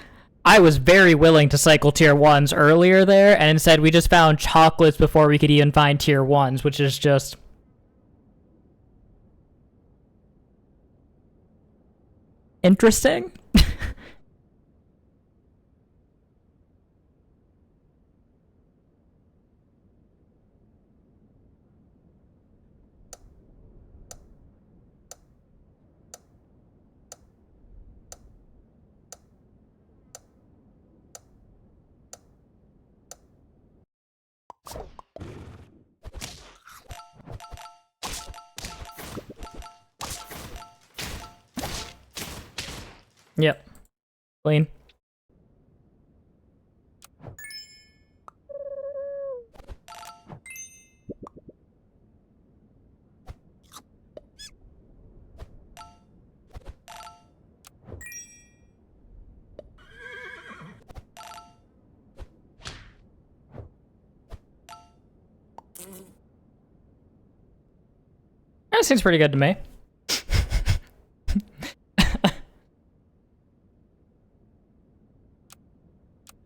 I was very willing to cycle tier 1s earlier there, and instead we just found chocolates before we could even find tier 1s, which is just... interesting. Yep. Clean. That seems pretty good to me.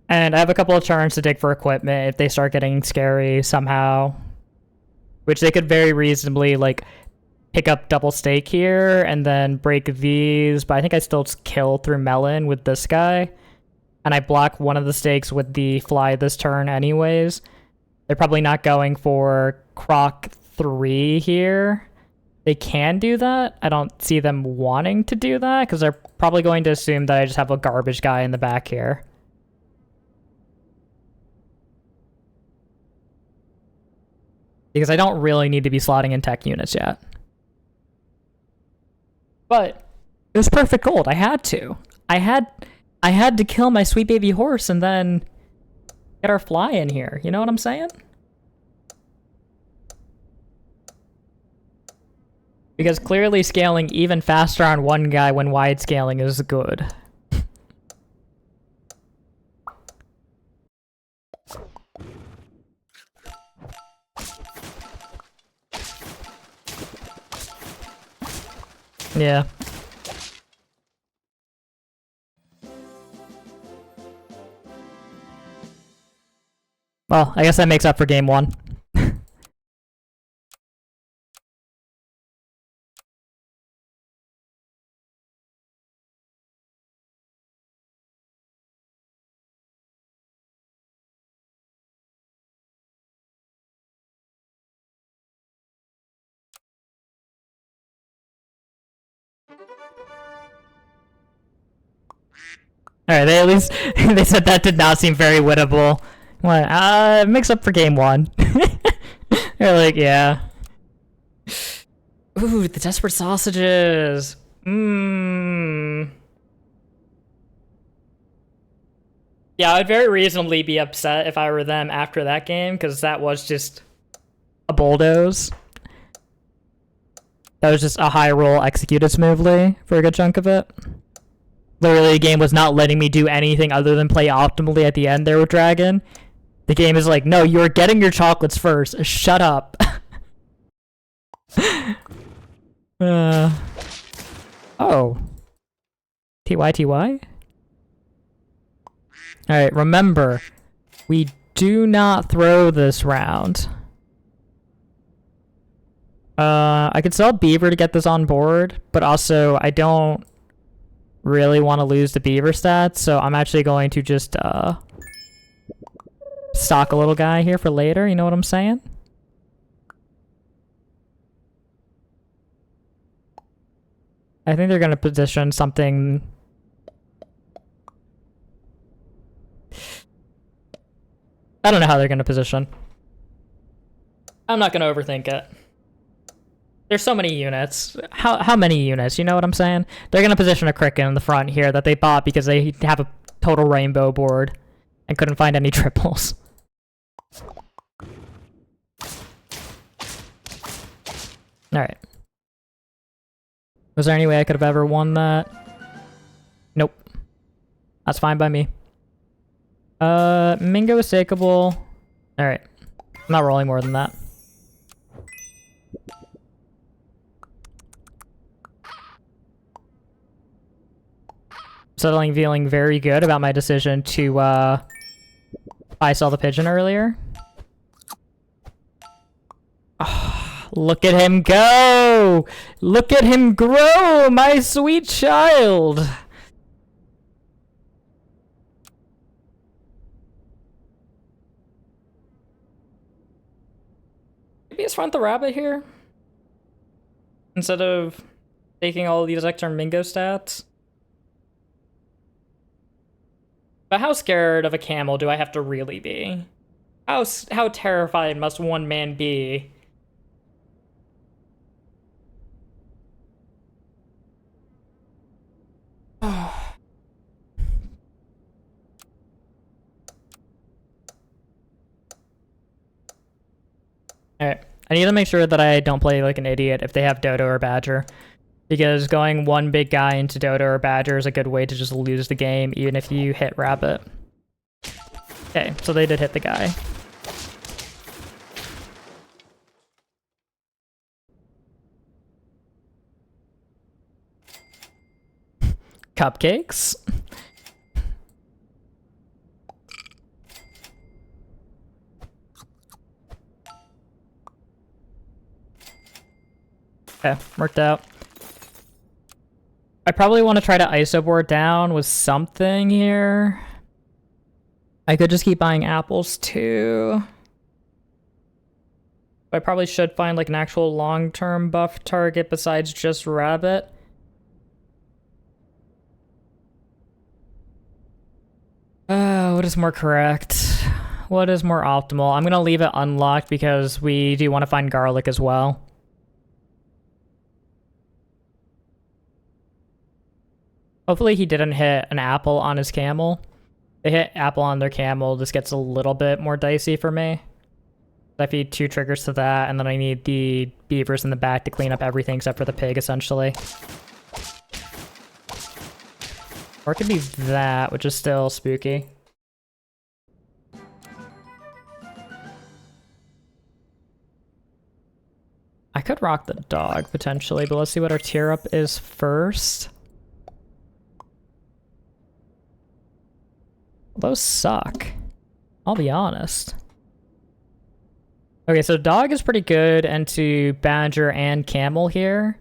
And I have a couple of turns to dig for equipment if they start getting scary somehow. Which they could very reasonably, like, pick up double stake here and then break these. But I think I still just kill through Melon with this guy. And I block one of the stakes with the fly this turn anyways. They're probably not going for Croc 3 here. They can do that. I don't see them wanting to do that because they're probably going to assume that I just have a garbage guy in the back here. Because I don't really need to be slotting in tech units yet. But it was perfect gold. I had to. I had to kill my sweet baby horse and then get our fly in here. You know what I'm saying? Because clearly scaling even faster on one guy when wide scaling is good. Yeah. Well, I guess that makes up for game one. Alright, they at least they said that did not seem very winnable. What? It makes up for game one. They're like, yeah. Ooh, the desperate sausages. Mmm. Yeah, I'd very reasonably be upset if I were them after that game, because that was just a bulldoze. That was just a high roll executed smoothly for a good chunk of it. Literally, the game was not letting me do anything other than play optimally at the end there with Dragon. The game is like, no, you're getting your chocolates first. Shut up. Oh. TY? Alright, remember, we do not throw this round. I could sell Beaver to get this on board, but also I don't really want to lose the Beaver stats, so I'm actually going to just, stock a little guy here for later, you know what I'm saying? I think they're gonna position something... I don't know how they're gonna position. I'm not gonna overthink it. There's so many units. How many units? You know what I'm saying? They're gonna position a Cricket in the front here that they bought because they have a total rainbow board and couldn't find any triples. Alright. Was there any way I could have ever won that? Nope. That's fine by me. Mingo is takeable. Alright. I'm not rolling more than that. Suddenly feeling very good about my decision to, buy sell the pigeon earlier. Oh, look at him go! Look at him grow, my sweet child! Maybe let's front the rabbit here? Instead of taking all these extra Mingo stats? But how scared of a camel do I have to really be? How terrified must one man be? Alright, I need to make sure that I don't play like an idiot if they have Dodo or Badger. Because going one big guy into Dodo or Badger is a good way to just lose the game, even if you hit Rabbit. Okay, so they did hit the guy. Cupcakes? Okay, worked out. I probably want to try to ISO board down with something here. I could just keep buying apples too. I probably should find like an actual long-term buff target besides just Rabbit. What is more correct? What is more optimal? I'm gonna leave it unlocked because we do want to find garlic as well. Hopefully he didn't hit an apple on his camel. They hit apple on their camel. This gets a little bit more dicey for me. I feed 2 triggers to that, and then I need the beavers in the back to clean up everything except for the pig, essentially. Or it could be that, which is still spooky. I could rock the dog, potentially, but let's see what our tier up is first. Those suck. I'll be honest. Okay, so dog is pretty good into badger and camel here.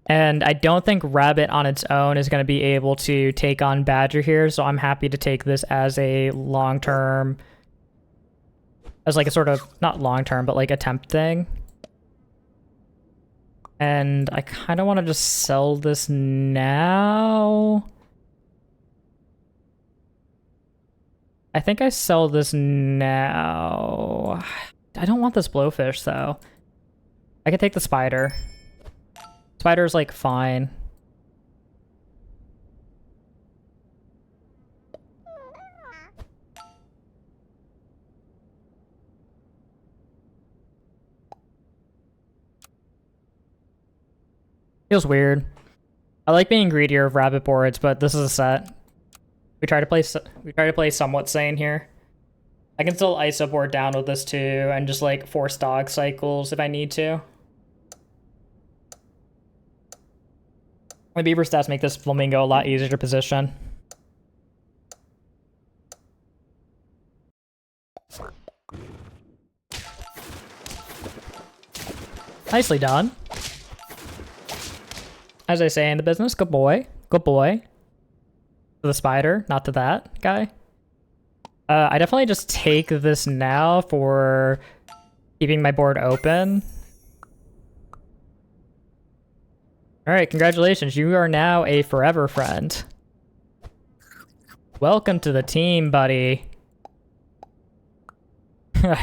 And I don't think rabbit on its own is going to be able to take on badger here, so I'm happy to take this as a long-term, as like a sort of, not long-term, but like attempt thing. And I kind of want to just sell this now. I think I sell this now. I don't want this blowfish, though. I could take the spider. Spider's, like, fine. Feels weird. I like being greedier of rabbit boards, but this is a set. We try to play somewhat sane here. I can still ISO board down with this too, and just like force dog cycles if I need to. My beaver stats make this flamingo a lot easier to position. Nicely done. As I say in the business, good boy. Good boy. To the spider, not to that guy. I definitely just take this now for keeping my board open. Alright, congratulations. You are now a forever friend. Welcome to the team, buddy.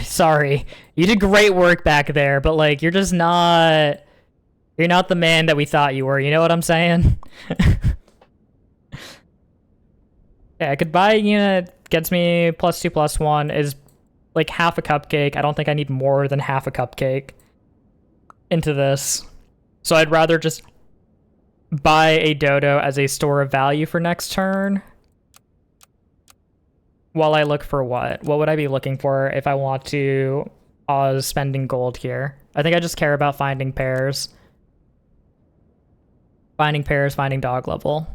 Sorry. You did great work back there, but like, you're just not... You're not the man that we thought you were, you know what I'm saying? Yeah, I could buy a unit, gets me +2, +1, is like half a cupcake. I don't think I need more than half a cupcake into this. So I'd rather just buy a dodo as a store of value for next turn. While I look for what? What would I be looking for if I want to pause spending gold here? I think I just care about finding pairs. Finding pairs, finding dog level.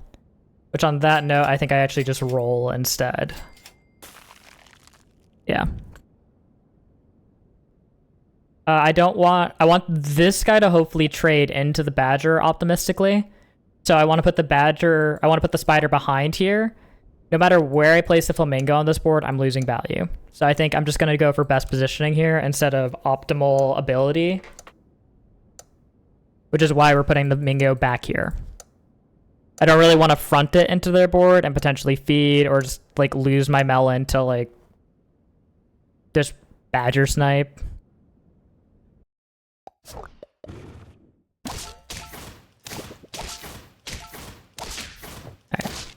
Which on that note, I think I actually just roll instead. Yeah. I want this guy to hopefully trade into the badger optimistically. So I want to put the spider behind here. No matter where I place the flamingo on this board, I'm losing value. So I think I'm just going to go for best positioning here instead of optimal ability. Which is why we're putting the flamingo back here. I don't really want to front it into their board and potentially feed or just like lose my melon to like just badger snipe. Alright.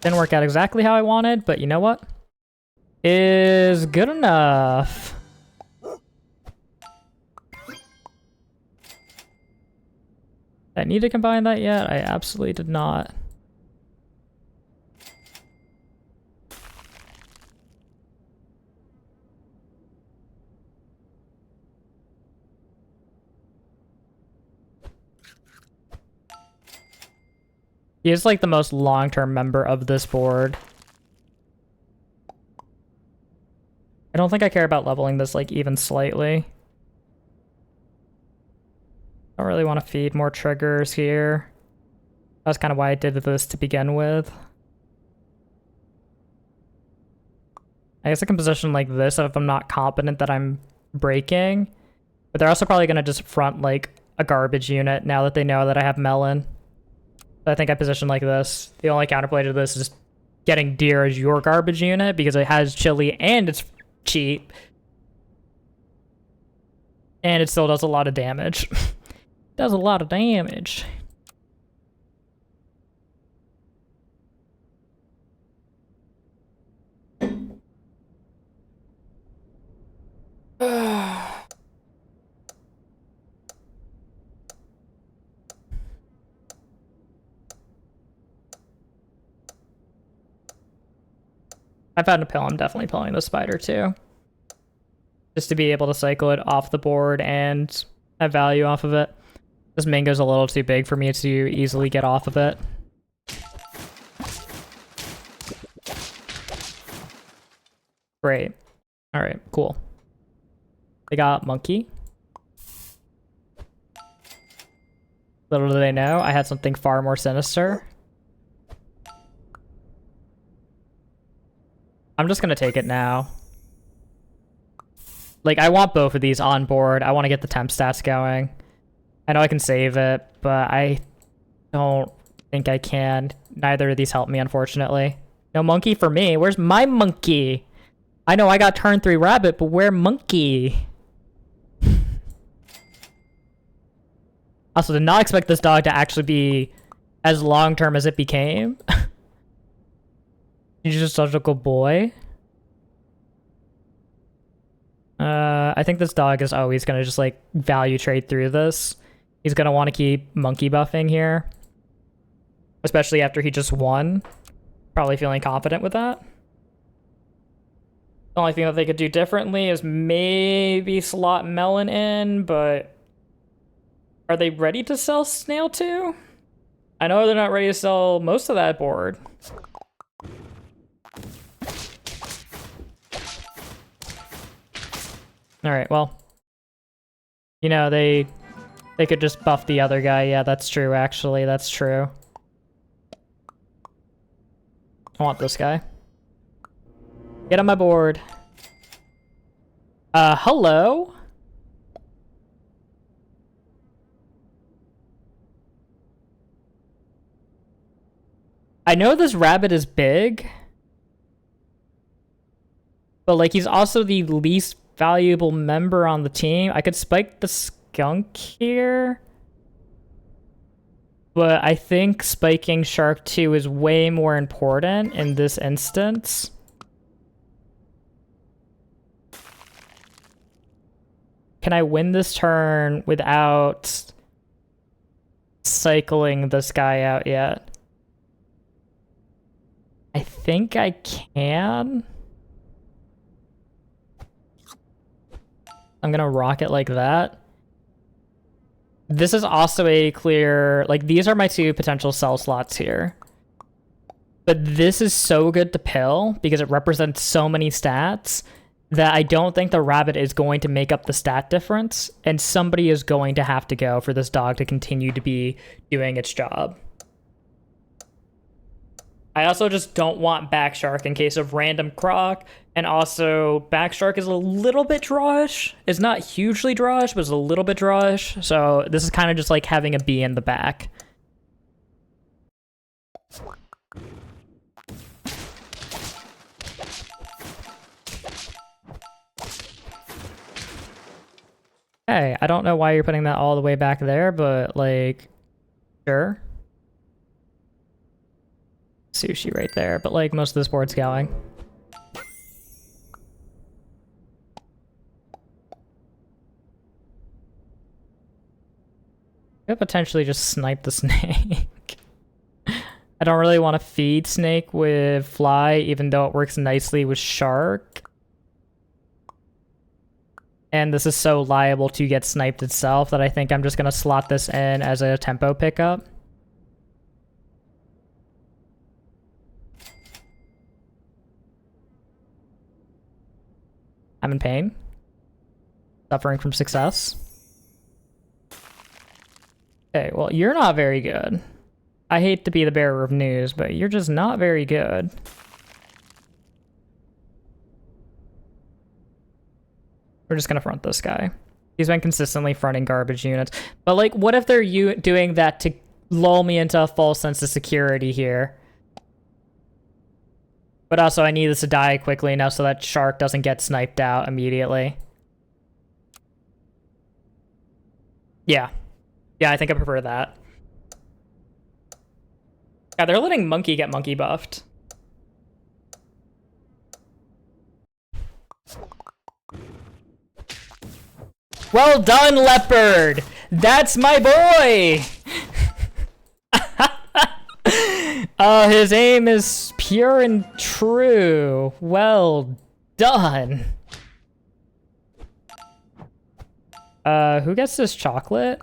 Didn't work out exactly how I wanted, but you know what? Is good enough. Did I need to combine that yet? I absolutely did not. He is like the most long-term member of this board. I don't think I care about leveling this like even slightly. I don't really want to feed more triggers here. That's kind of why I did this to begin with. I guess I can position like this if I'm not confident that I'm breaking. But they're also probably going to just front like a garbage unit now that they know that I have melon. So I think I position like this. The only counterplay to this is getting deer as your garbage unit because it has chili and it's cheap. And it still does a lot of damage. Does a lot of damage. If I found a pill, I'm definitely pulling the spider too. Just to be able to cycle it off the board and have value off of it. This mango's a little too big for me to easily get off of it. Great. Alright, cool. They got monkey. Little do they know, I had something far more sinister. I'm just gonna take it now. Like, I want both of these on board. I want to get the temp stats going. I know I can save it, but I don't think I can. Neither of these help me, unfortunately. No monkey for me. Where's my monkey? I know I got turn 3 rabbit, but where monkey? Also, did not expect this dog to actually be as long-term as it became. He's just such a good boy. I think this dog is always gonna just like value trade through this. He's gonna want to keep monkey buffing here. Especially after he just won. Probably feeling confident with that. The only thing that they could do differently is maybe slot Melon in, but are they ready to sell Snail too? I know they're not ready to sell most of that board. Alright, well. You know, they could just buff the other guy. Yeah, that's true, actually. That's true. I want this guy. Get on my board. Hello? I know this rabbit is big. But, like, he's also the least valuable member on the team. I could spike the skunk here. But I think spiking Shark 2 is way more important in this instance. Can I win this turn without cycling this guy out yet? I think I can. I'm gonna rock it like that. This is also a clear, like, these are my two potential sell slots here. But this is so good to pill because it represents so many stats that I don't think the rabbit is going to make up the stat difference, and somebody is going to have to go for this dog to continue to be doing its job. I also just don't want back shark in case of random croc, and also back shark is a little bit drawish. It's not hugely drawish, but it's a little bit drawish. So this is kind of just like having a bee in the back. Hey, I don't know why you're putting that all the way back there, but like, sure. Sushi right there, but like most of this board's going. Could potentially just snipe the snake. I don't really want to feed snake with fly, even though it works nicely with shark. And this is so liable to get sniped itself that I think I'm just gonna slot this in as a tempo pickup. I'm in pain. Suffering from success. Okay, well, you're not very good. I hate to be the bearer of news, but you're just not very good. We're just gonna front this guy. He's been consistently fronting garbage units. But, like, what if they're doing that to lull me into a false sense of security here? But also, I need this to die quickly enough so that shark doesn't get sniped out immediately. Yeah. Yeah, I think I prefer that. Yeah, they're letting monkey get monkey buffed. Well done, leopard! That's my boy! His aim is pure and true. Well done. Who gets this chocolate?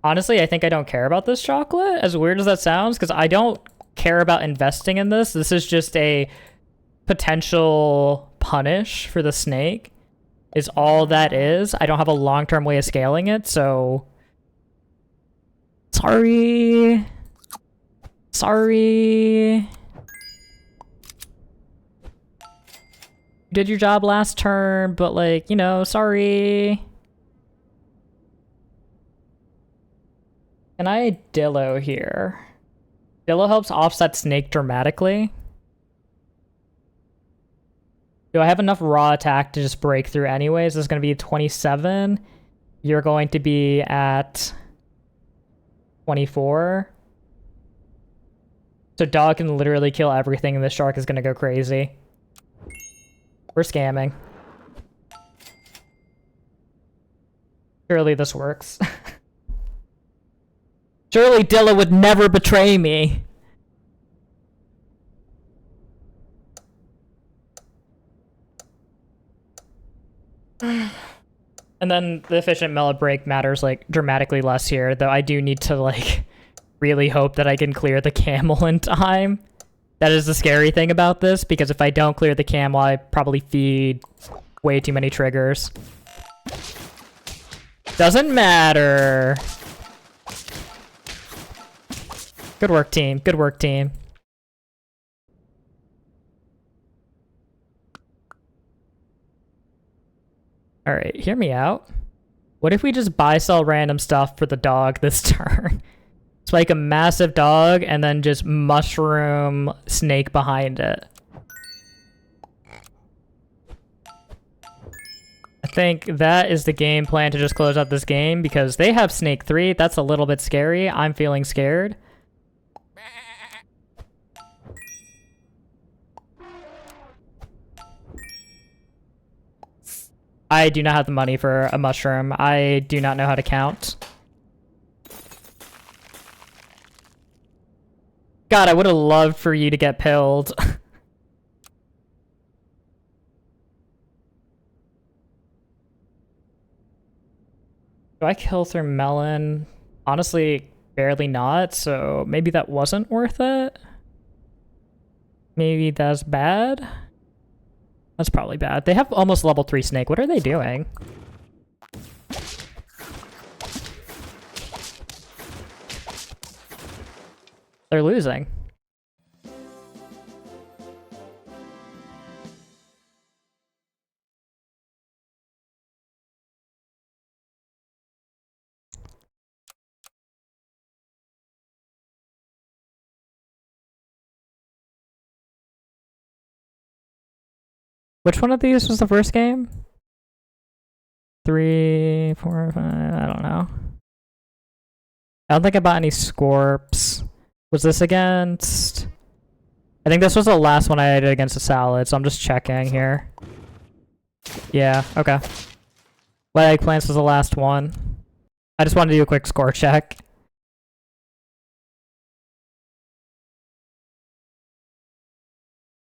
Honestly, I think I don't care about this chocolate, as weird as that sounds, because I don't care about investing in this. This is just a potential punish for the snake is all that is. I don't have a long-term way of scaling it, so... Sorry. Sorry. You did your job last turn, but like, you know, sorry. Can I Dillo here? Dillo helps offset snake dramatically. Do I have enough raw attack to just break through anyways? This is going to be 27. You're going to be at 24. So dog can literally kill everything and this shark is going to go crazy. We're scamming. Surely this works. Surely Dilla would never betray me. And then the efficient mellow break matters like dramatically less here, though I do need to like really hope that I can clear the camel in time. That is the scary thing about this, because if I don't clear the camel, I probably feed way too many triggers. Doesn't matter. Good work, team. Good work, team. Alright, hear me out. What if we just buy-sell random stuff for the dog this turn? Spike a massive dog, and then just mushroom snake behind it. I think that is the game plan to just close out this game, because they have snake 3. That's a little bit scary. I'm feeling scared. I do not have the money for a mushroom. I do not know how to count. God, I would have loved for you to get pilled. Do I kill through melon? Honestly, barely not, so maybe that wasn't worth it. Maybe that's bad. That's probably bad. They have almost level 3 snake. What are they doing? They're losing. Which one of these was the first game? 3, 4, 5, I don't know. I don't think I bought any Scorps. Was this against... I think this was the last one I did against the salad, so I'm just checking here. Yeah, okay. Wet eggplants was the last one. I just wanted to do a quick score check.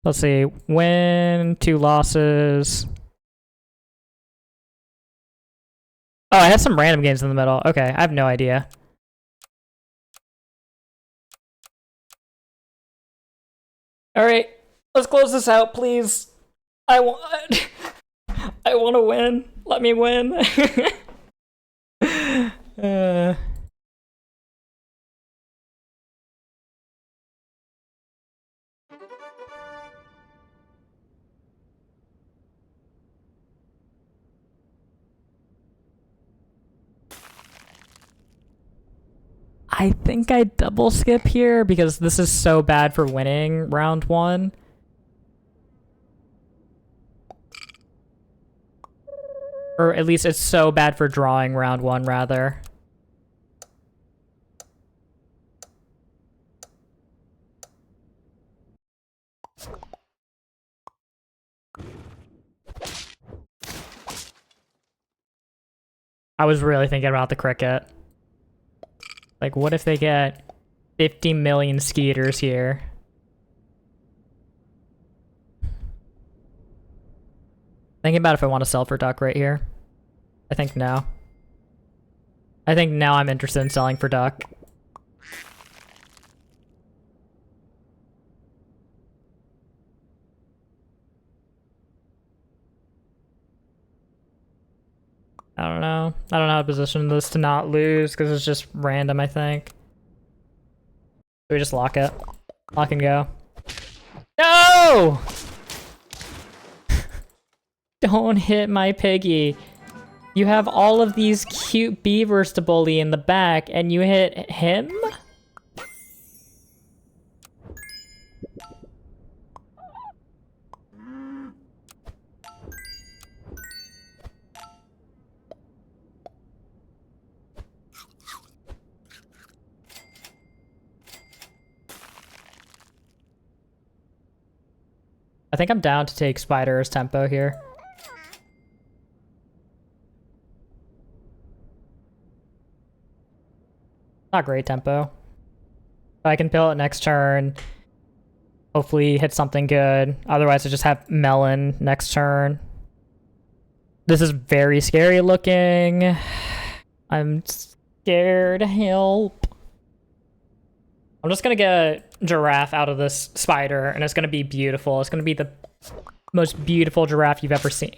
Let's see. Win, 2 losses. Oh, I had some random games in the middle. Okay, I have no idea. Alright, let's close this out, please. I want to win. Let me win. I think I double skip here because this is so bad for winning round 1. Or at least it's so bad for drawing round 1, rather. I was really thinking about the cricket. Like, what if they get 50 million skeeters here? Thinking about if I want to sell for duck right here. I think no. I think now I'm interested in selling for duck. I don't know. I don't know how to position this to not lose because it's just random, I think. We just lock it. Lock and go. No! Don't hit my piggy. You have all of these cute beavers to bully in the back, and you hit him? I think I'm down to take Spider's tempo here. Not great tempo. But I can pill it next turn. Hopefully hit something good. Otherwise I just have Melon next turn. This is very scary looking. I'm scared. Help. I'm just gonna get Giraffe out of this Spider, and it's gonna be beautiful. It's gonna be the most beautiful giraffe you've ever seen.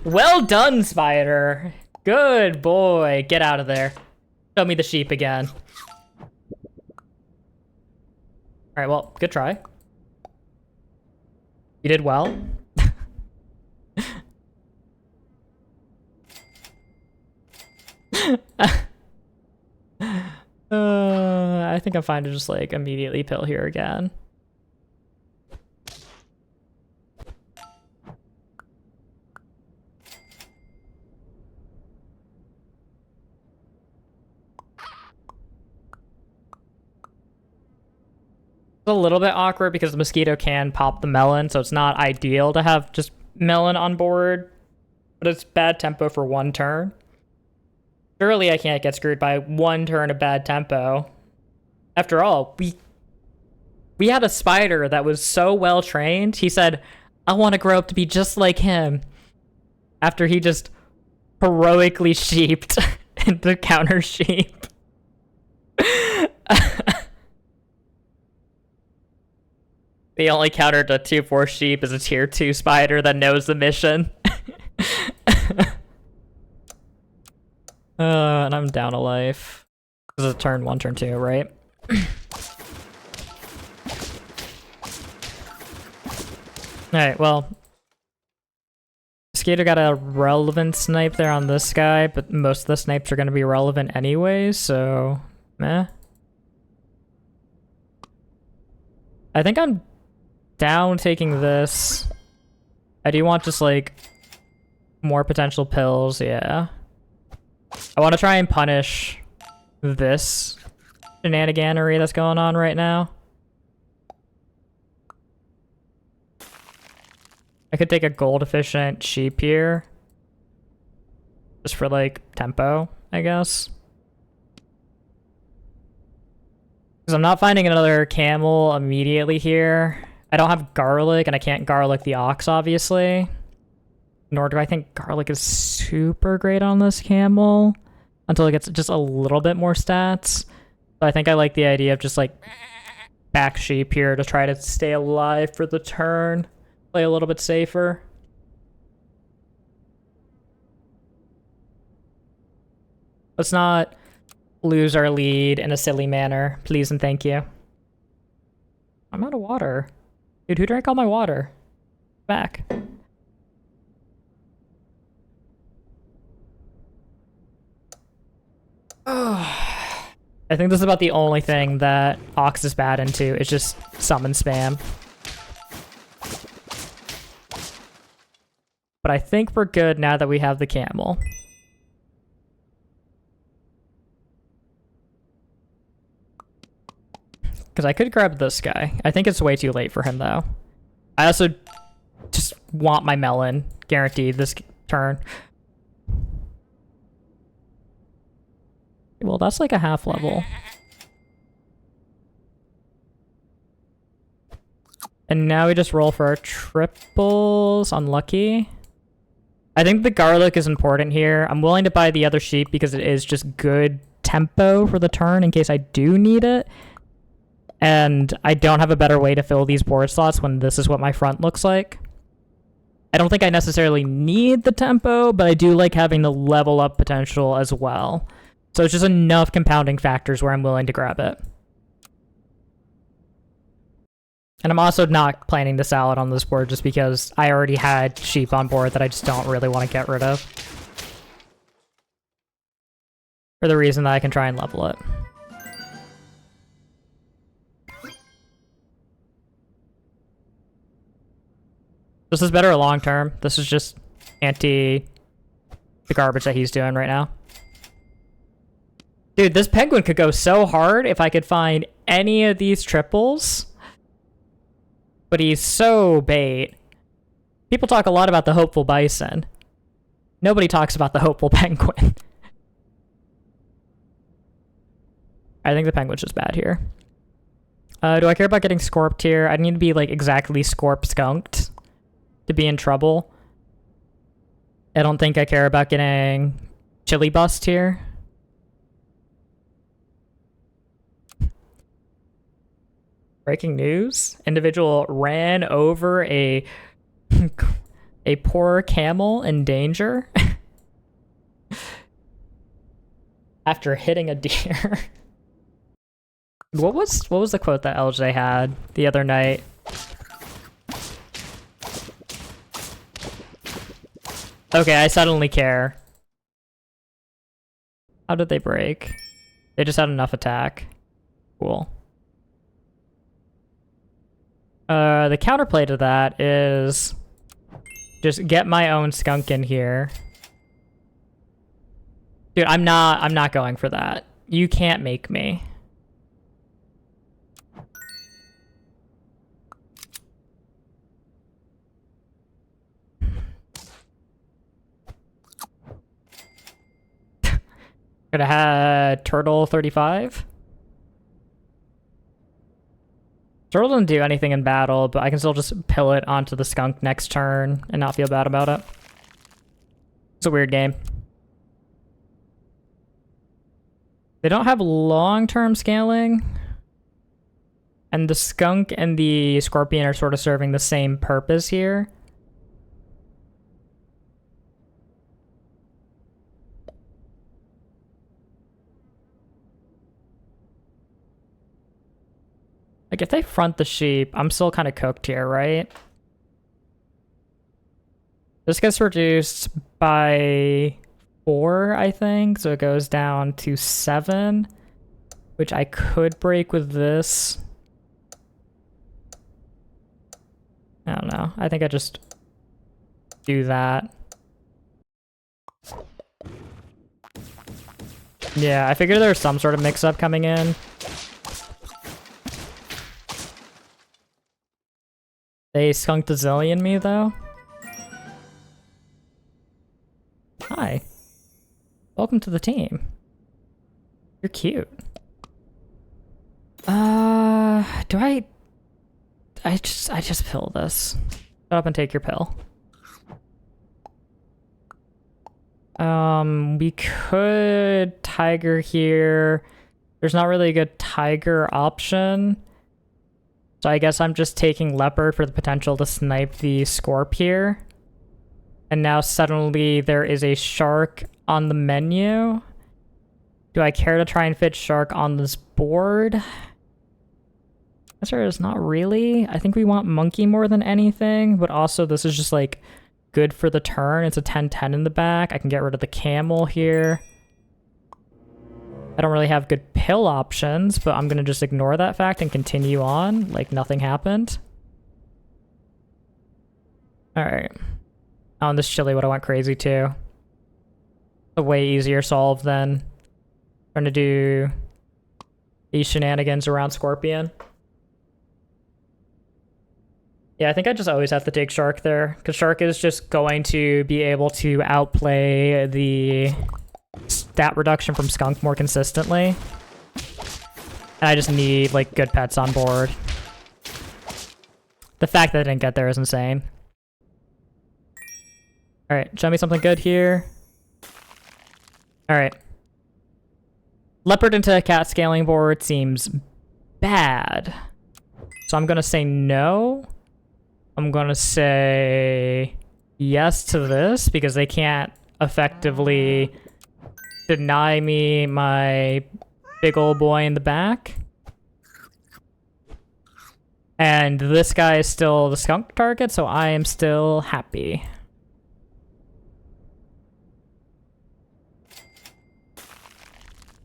Well done, Spider. Good boy. Get out of there. Show me the sheep again. Alright, well, good try. You did well. I think I'm fine to just like immediately pill here again. It's a little bit awkward because the mosquito can pop the melon, so it's not ideal to have just melon on board, but it's bad tempo for one turn. Surely I can't get screwed by one turn of bad tempo. After all, we had a Spider that was so well trained. He said, I want to grow up to be just like him. After he just heroically sheeped into counter sheep. The only counter to 2/4 sheep is a tier 2 Spider that knows the mission. And I'm down a life. This is a turn 1, turn 2, right? Alright, well. Skater got a relevant snipe there on this guy, but most of the snipes are going to be relevant anyways, so... meh. I think I'm down taking this. I do want just, like, more potential pills, yeah. I want to try and punish this shenaniganery that's going on right now. I could take a gold efficient sheep here. Just for, like, tempo, I guess. Because I'm not finding another camel immediately here. I don't have garlic, and I can't garlic the ox, obviously. Nor do I think garlic is super great on this camel. Until it gets just a little bit more stats. But I think I like the idea of just, like, back sheep here to try to stay alive for the turn. Play a little bit safer. Let's not lose our lead in a silly manner. Please and thank you. I'm out of water. Dude, who drank all my water? Back. I think this is about the only thing that Ox is bad into. It's just summon spam. But I think we're good now that we have the camel. Because I could grab this guy. I think it's way too late for him, though. I also just want my melon. Guaranteed this turn. Well, that's like a half level. And now we just roll for our triples. Unlucky. I think the garlic is important here. I'm willing to buy the other sheep because it is just good tempo for the turn in case I do need it. And I don't have a better way to fill these board slots when this is what my front looks like. I don't think I necessarily need the tempo, but I do like having the level up potential as well. So it's just enough compounding factors where I'm willing to grab it. And I'm also not planning the salad on this board just because I already had sheep on board that I just don't really want to get rid of. For the reason that I can try and level it. This is better long term. This is just anti the garbage that he's doing right now. Dude, this penguin could go so hard if I could find any of these triples. But he's so bait. People talk a lot about the hopeful bison. Nobody talks about the hopeful penguin. I think the penguin's just bad here. Do I care about getting scorped here? I need to be like exactly scorp skunked to be in trouble. I don't think I care about getting chili bust here. Breaking news. Individual ran over a poor camel in danger after hitting a deer. What was the quote that LJ had the other night? Okay, I suddenly care. How did they break? They just had enough attack. Cool. The counterplay to that is just get my own skunk in here. Dude, I'm not going for that. You can't make me. Could have had Turtle 35. Turtle doesn't do anything in battle, but I can still just pill it onto the skunk next turn and not feel bad about it. It's a weird game. They don't have long-term scaling. And the skunk and the scorpion are sort of serving the same purpose here. Like, if they front the sheep, I'm still kind of cooked here, right? This gets reduced by 4, I think, so it goes down to 7, which I could break with this. I don't know. I think I just do that. Yeah, I figured there's some sort of mix-up coming in. They skunked a zillion me, though. Hi. Welcome to the team. You're cute. Do I just pill this. Shut up and take your pill. We could tiger here. There's not really a good tiger option. So I guess I'm just taking leopard for the potential to snipe the scorp here. And now suddenly there is a shark on the menu. Do I care to try and fit shark on this board? Answer is not really. I think we want monkey more than anything, but also this is just like good for the turn. It's a 10-10 in the back. I can get rid of the camel here. I don't really have good pill options, but I'm gonna just ignore that fact and continue on like nothing happened. Alright. Oh, and this chili would have went crazy too. A way easier solve than trying to do these shenanigans around Scorpion. Yeah, I think I just always have to take Shark there, because Shark is just going to be able to outplay the stat reduction from Skunk more consistently. And I just need, like, good pets on board. The fact that I didn't get there is insane. Alright, show me something good here. Alright. Leopard into cat scaling board seems bad. So I'm gonna say no. I'm gonna say yes to this because they can't effectively deny me my big old boy in the back. And this guy is still the skunk target, so I am still happy.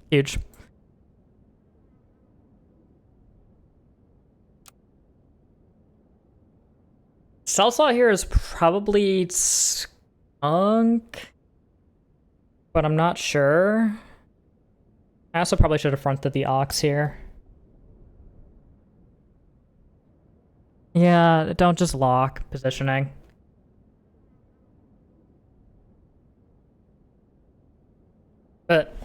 Huge. Salsaw here is probably skunk, but I'm not sure. I also probably should have fronted the ox here. Yeah, don't just lock positioning. But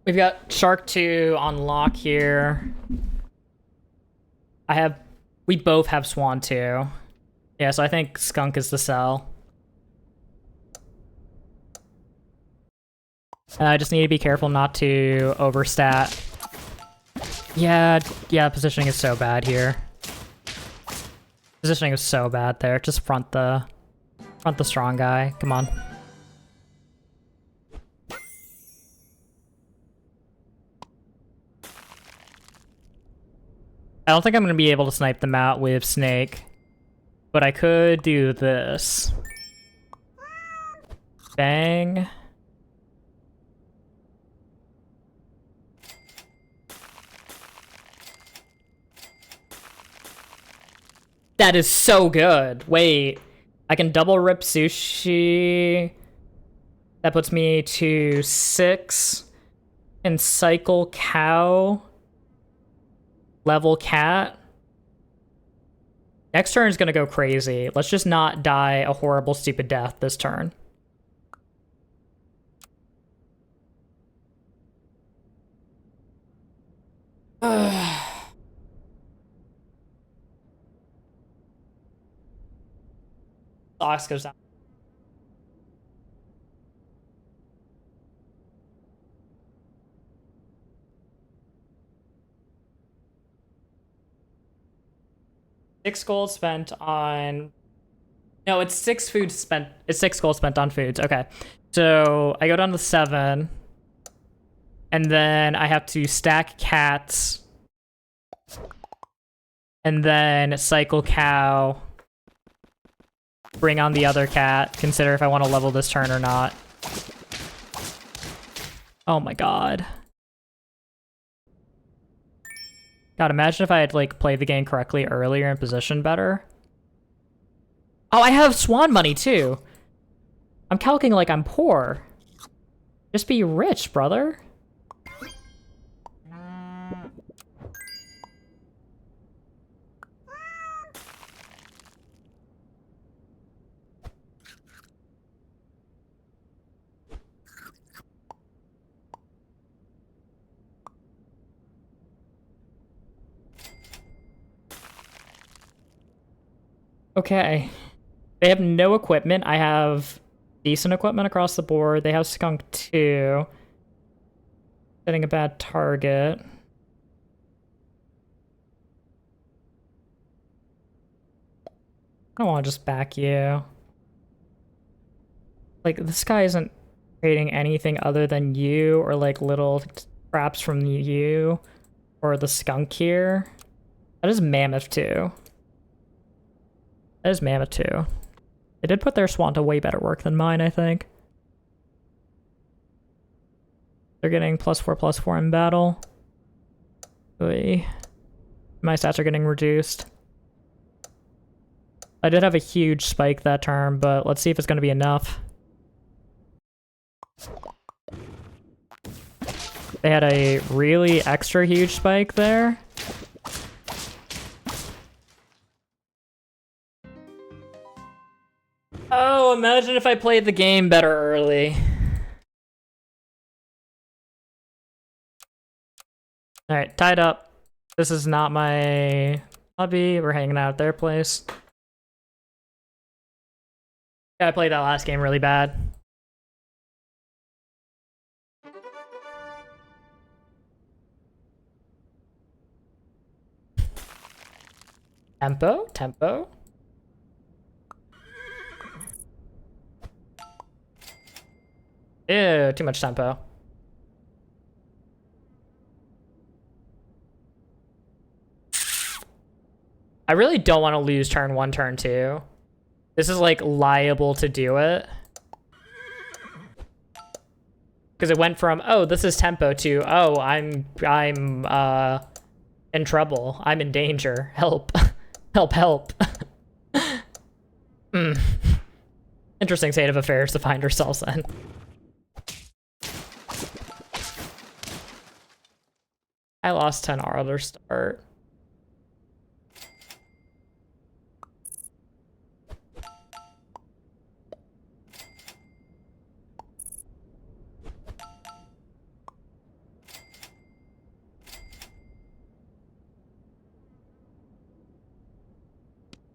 we've got Shark 2 on lock here. We both have Swan 2. Yeah, so I think Skunk is the sell. I just need to be careful not to overstat. Yeah, positioning is so bad here. Positioning is so bad there. Just front the strong guy. Come on. I don't think I'm going to be able to snipe them out with Snake, but I could do this. Bang. That is so good. Wait, I can double rip Sushi. That puts me to 6. And cycle Cow. Level Cat. Next turn is gonna go crazy. Let's just not die a horrible, stupid death this turn. Ox goes down. Six gold spent on... No, it's 6 food spent. It's 6 gold spent on foods. Okay. So I go down to 7. And then I have to stack cats. And then cycle cow. Bring on the other cat. Consider if I want to level this turn or not. Oh my god. God, imagine if I had, like, played the game correctly earlier and positioned better. Oh, I have swan money, too. I'm calculating like I'm poor. Just be rich, brother. Okay. They have no equipment. I have decent equipment across the board. They have skunk too. Setting a bad target. I don't want to just back you. Like, this guy isn't creating anything other than you or like little traps from you or the skunk here. That is Mammoth too. That is Mammoth too. They did put their swan to way better work than mine, I think. They're getting +4/+4 in battle. Oy. My stats are getting reduced. I did have a huge spike that turn, but let's see if it's going to be enough. They had a really extra huge spike there. Oh, imagine if I played the game better early. Alright, tied up. This is not my hobby. We're hanging out at their place. Yeah, I played that last game really bad. Tempo, tempo. Ew, too much tempo. I really don't want to lose turn 1, turn 2. This is like liable to do it. Because it went from, oh, this is tempo to, oh, I'm in trouble. I'm in danger. Help. Help, help. Interesting state of affairs to find ourselves in. I lost 10 auto start.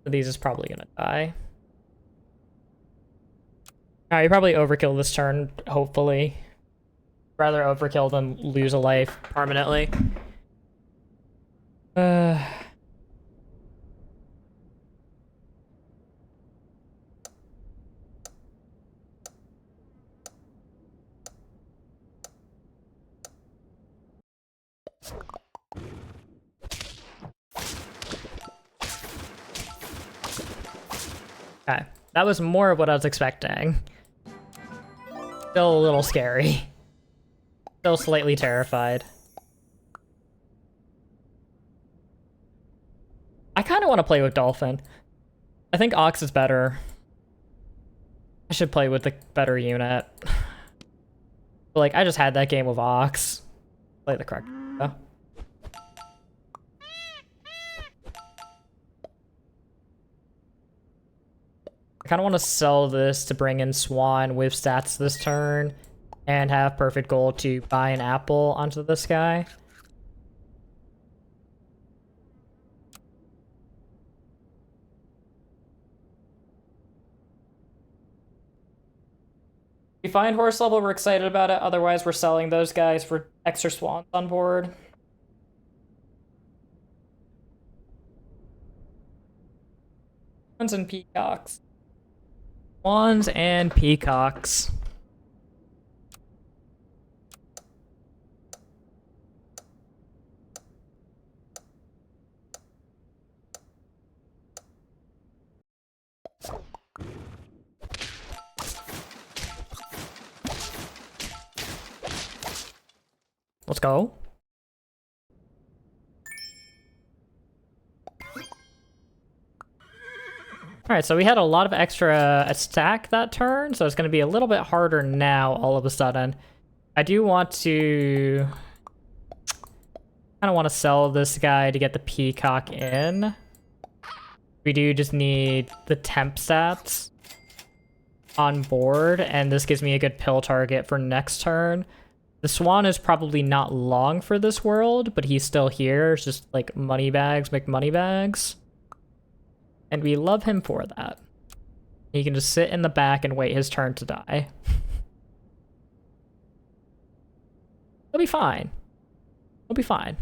These is probably gonna die. You probably overkill this turn, hopefully. Rather overkill than lose a life permanently. Okay, that was more of what I was expecting. Still a little scary. Still slightly terrified. I kind of want to play with Dolphin. I think Ox is better. I should play with the better unit. But like, I just had that game with Ox. Play the correct. I kind of want to sell this to bring in Swan with stats this turn and have perfect goal to buy an apple onto this guy. We find horse level, we're excited about it. Otherwise, we're selling those guys for extra swans on board. Swans and peacocks. Swans and peacocks. Let's go. Alright, so we had a lot of extra attack that turn, so it's going to be a little bit harder now all of a sudden. I do want to... kind of want to sell this guy to get the peacock in. We do just need the temp stats on board, and this gives me a good pill target for next turn. The Swan is probably not long for this world, but he's still here. It's just like money bags make money bags. And we love him for that. He can just sit in the back and wait his turn to die. He'll be fine. He'll be fine.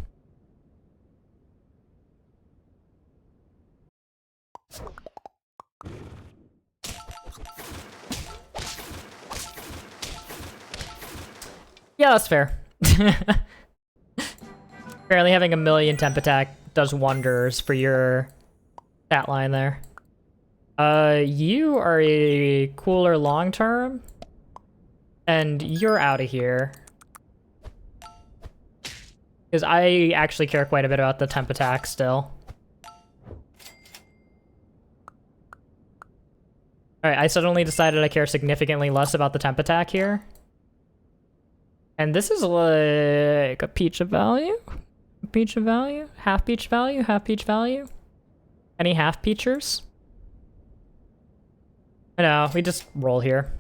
Yeah, that's fair. Apparently having a million temp attack does wonders for your stat line there. You are a cooler long term, and you're out of here. Because I actually care quite a bit about the temp attack still. Alright, I suddenly decided I care significantly less about the temp attack here. And this is like a peach of value? A peach of value? Half peach value? Half peach value? Any half peachers? I know, we just roll here.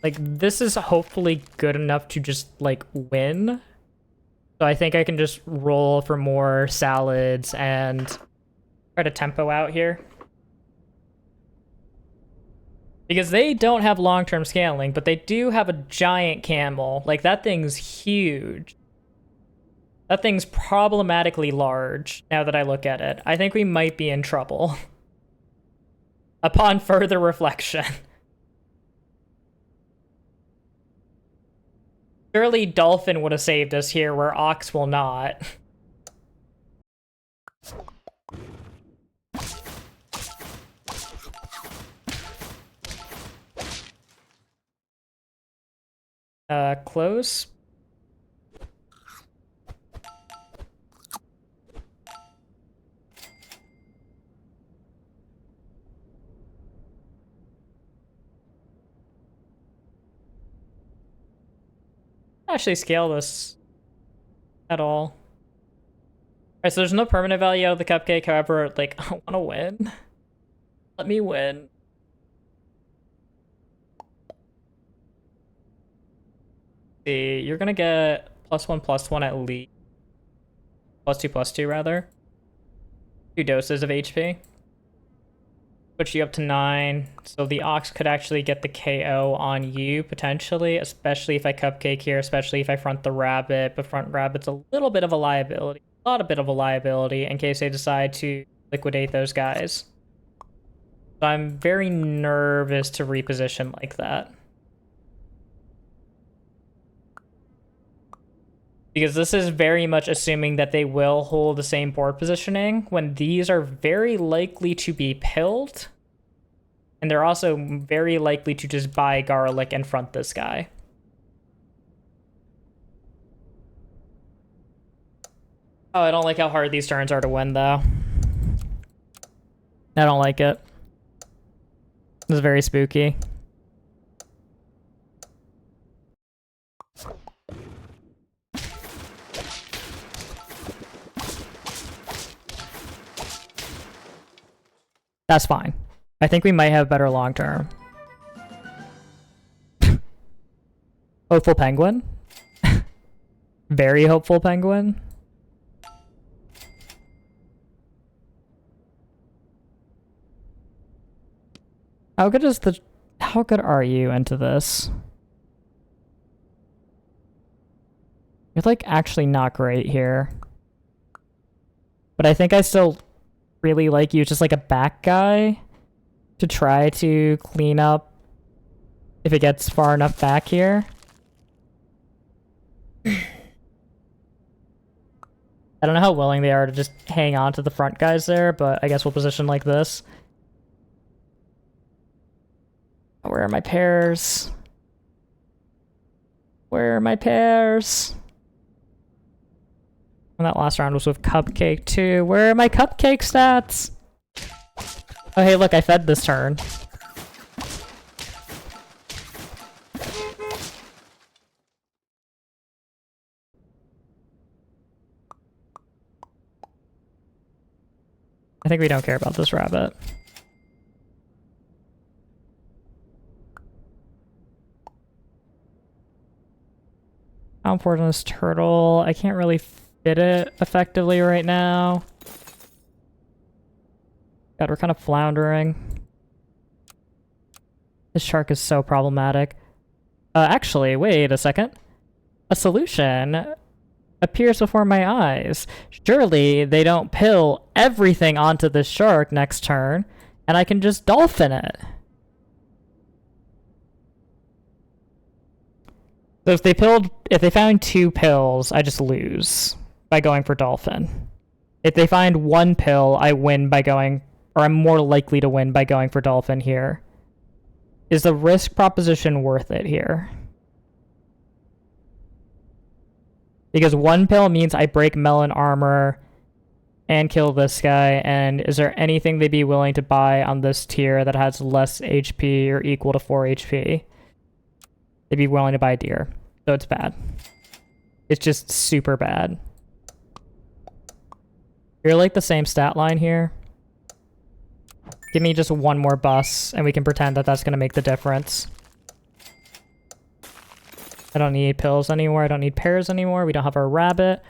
Like, this is hopefully good enough to just, like, win. So I think I can just roll for more salads and try to tempo out here. Because they don't have long-term scaling, but they do have a giant camel. Like, that thing's huge. That thing's problematically large, now that I look at it. I think we might be in trouble. Upon further reflection. Surely Dolphin would have saved us here, where Ox will not. Close. Actually scale this at all. Alright, so there's no permanent value out of the cupcake, however, like, I want to win. Let me win. See, you're gonna get +1/+1 at least. +2/+2 rather. 2 doses of HP. Put you up to 9, so the Ox could actually get the KO on you, potentially, especially if I cupcake here, especially if I front the rabbit, but front rabbit's a little bit of a liability. A lot of bit of a liability in case they decide to liquidate those guys. So I'm very nervous to reposition like that. Because this is very much assuming that they will hold the same board positioning when these are very likely to be pilled. And they're also very likely to just buy garlic and front this guy. Oh, I don't like how hard these turns are to win, though. I don't like it. This is very spooky. That's fine. I think we might have better long term. Hopeful penguin? Very hopeful penguin? How good are you into this? You're like actually not great here. But I think I still really like you just like a back guy to try to clean up if it gets far enough back here. I don't know how willing they are to just hang on to the front guys there, but I guess we'll position like this. Where are my pairs? Where are my pairs? And that last round was with Cupcake too. Where are my Cupcake stats? Oh hey, look, I fed this turn. I think we don't care about this rabbit. How important is turtle? I can't really fit it effectively right now. God, we're kind of floundering. This shark is so problematic. Actually, wait a second. A solution appears before my eyes. Surely they don't pill everything onto this shark next turn, and I can just dolphin it. So if they found 2 pills, I just lose by going for dolphin. If they find 1 pill, I win by going, or I'm more likely to win by going for dolphin here. Is the risk proposition worth it here? Because 1 pill means I break melon armor and kill this guy, and is there anything they'd be willing to buy on this tier that has less HP or equal to 4 HP? They'd be willing to buy a deer. So it's bad. It's just super bad. You're like the same stat line here. Give me just 1 more bus, and we can pretend that that's going to make the difference. I don't need pills anymore. I don't need pears anymore. We don't have our rabbit.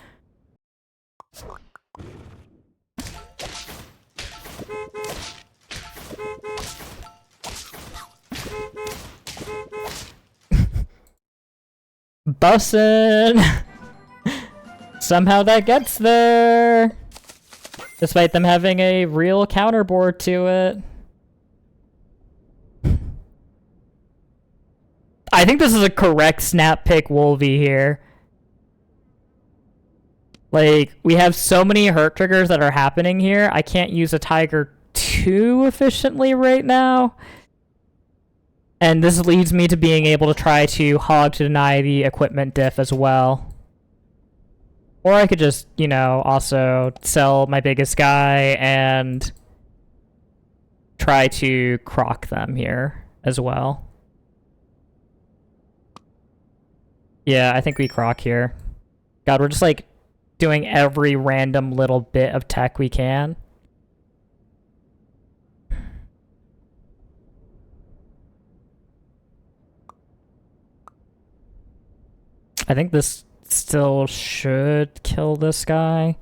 Bussin'! Somehow that gets there! Despite them having a real counterboard to it. I think this is a correct snap pick Wolvie here. Like, we have so many hurt triggers that are happening here, I can't use a Tiger too efficiently right now. And this leads me to being able to try to hog to deny the equipment diff as well. Or I could just, you know, also sell my biggest guy and try to croc them here as well. Yeah, I think we croc here. God, we're just like doing every random little bit of tech we can. I think this still should kill this guy.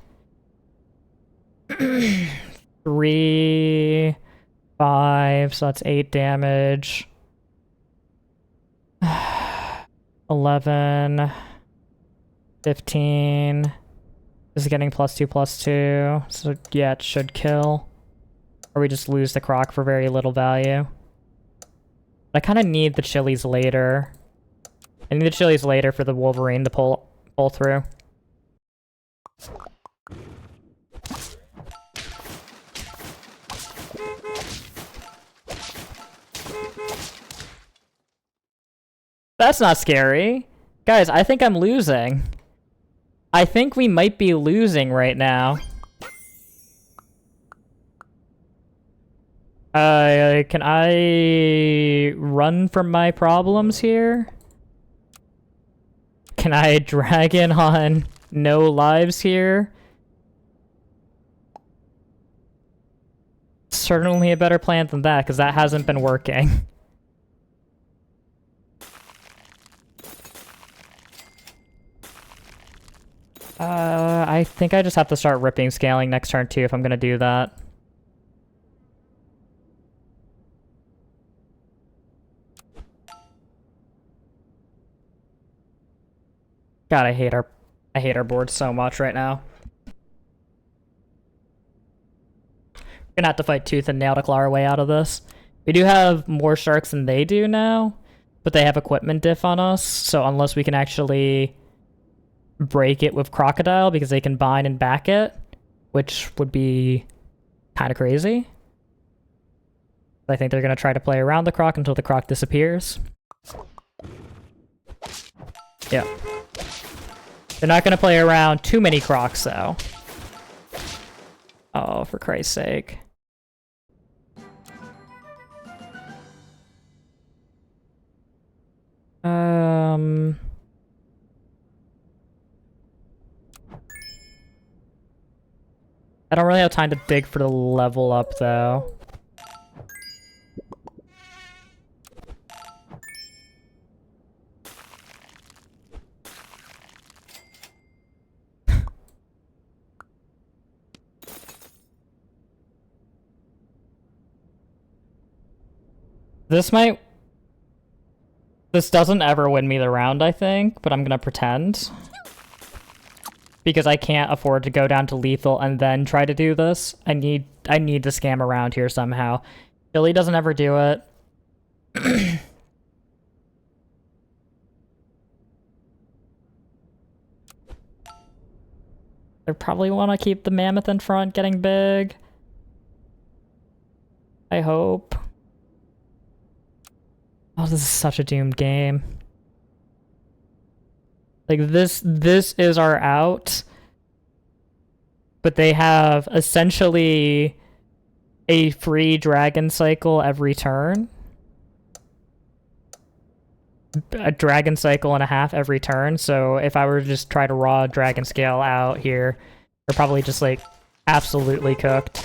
3, 5, so that's 8 damage. 11, 15. This is getting +2/+2, so yeah, it should kill. Or we just lose the croc for very little value. I kind of need the chilies later. I need the chilies later for the Wolverine to pull through. That's not scary. Guys, I think I'm losing. I think we might be losing right now. Can I run from my problems here? Can I drag in on no lives here? Certainly a better plan than that, because that hasn't been working. I think I just have to start ripping scaling next turn too if I'm gonna do that. God, I hate our board so much right now. We're gonna have to fight tooth and nail to claw our way out of this. We do have more sharks than they do now, but they have equipment diff on us, so unless we can actually break it with crocodile because they can bind and back it, which would be kind of crazy. I think they're gonna try to play around the croc until the croc disappears. Yeah. They're not gonna play around too many crocs though. Oh, for Christ's sake. I don't really have time to dig for the level up though. This doesn't ever win me the round, I think, but I'm gonna pretend. Because I can't afford to go down to lethal and then try to do this. I need to scam around here somehow. Billy doesn't ever do it. They probably want to keep the mammoth in front getting big. I hope. Oh, this is such a doomed game. Like, this is our out. But they have essentially a free dragon cycle every turn. A dragon cycle and a half every turn, so if I were to just try to raw dragon scale out here, they're probably just, like, absolutely cooked.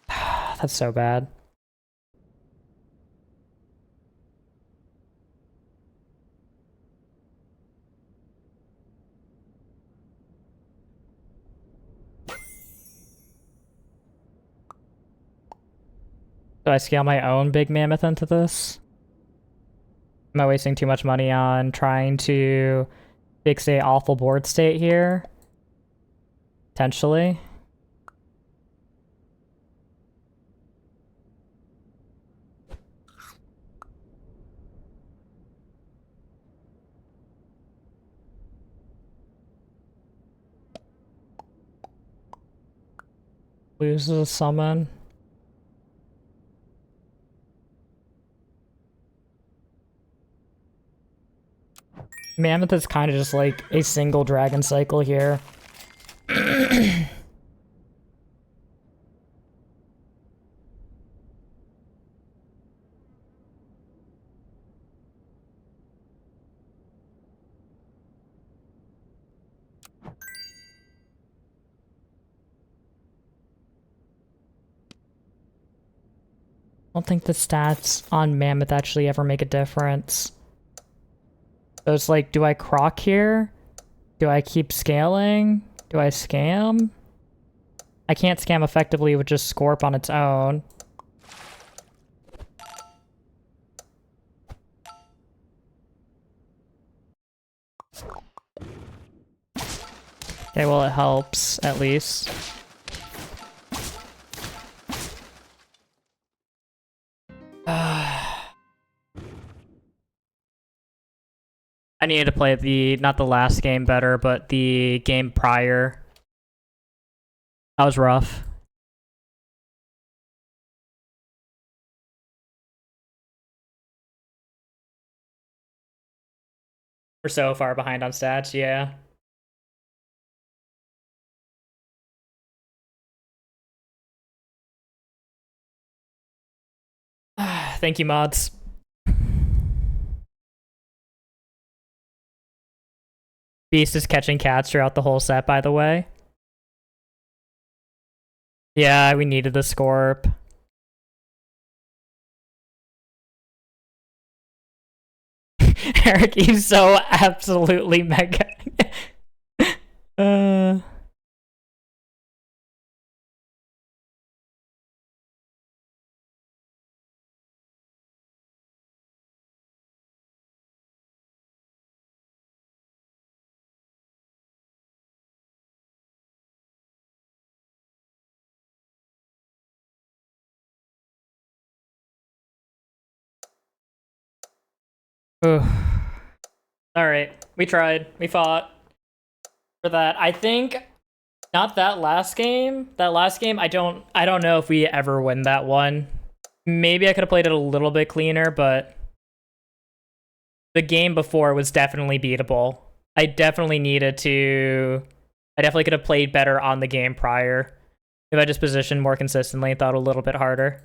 That's so bad. Do I scale my own big mammoth into this? Am I wasting too much money on trying to fix a awful board state here? Potentially. Loses a summon. Mammoth is kind of just like a single dragon cycle here. I don't think the stats on Mammoth actually ever make a difference. So it's like, do I croc here? Do I keep scaling? Do I scam? I can't scam effectively with just Scorp on its own. Okay, well it helps, at least. I needed to play the, not the last game better, but the game prior. That was rough. We're so far behind on stats, yeah. Thank you, mods. Beast is catching cats throughout the whole set, by the way. Yeah, we needed the Scorp. Eric, he's so absolutely mega. Alright, we tried. We fought for that. I think not that last game. That last game, I don't know if we ever win that one. Maybe I could have played it a little bit cleaner, but the game before was definitely beatable. I definitely could have played better on the game prior if I just positioned more consistently and thought a little bit harder.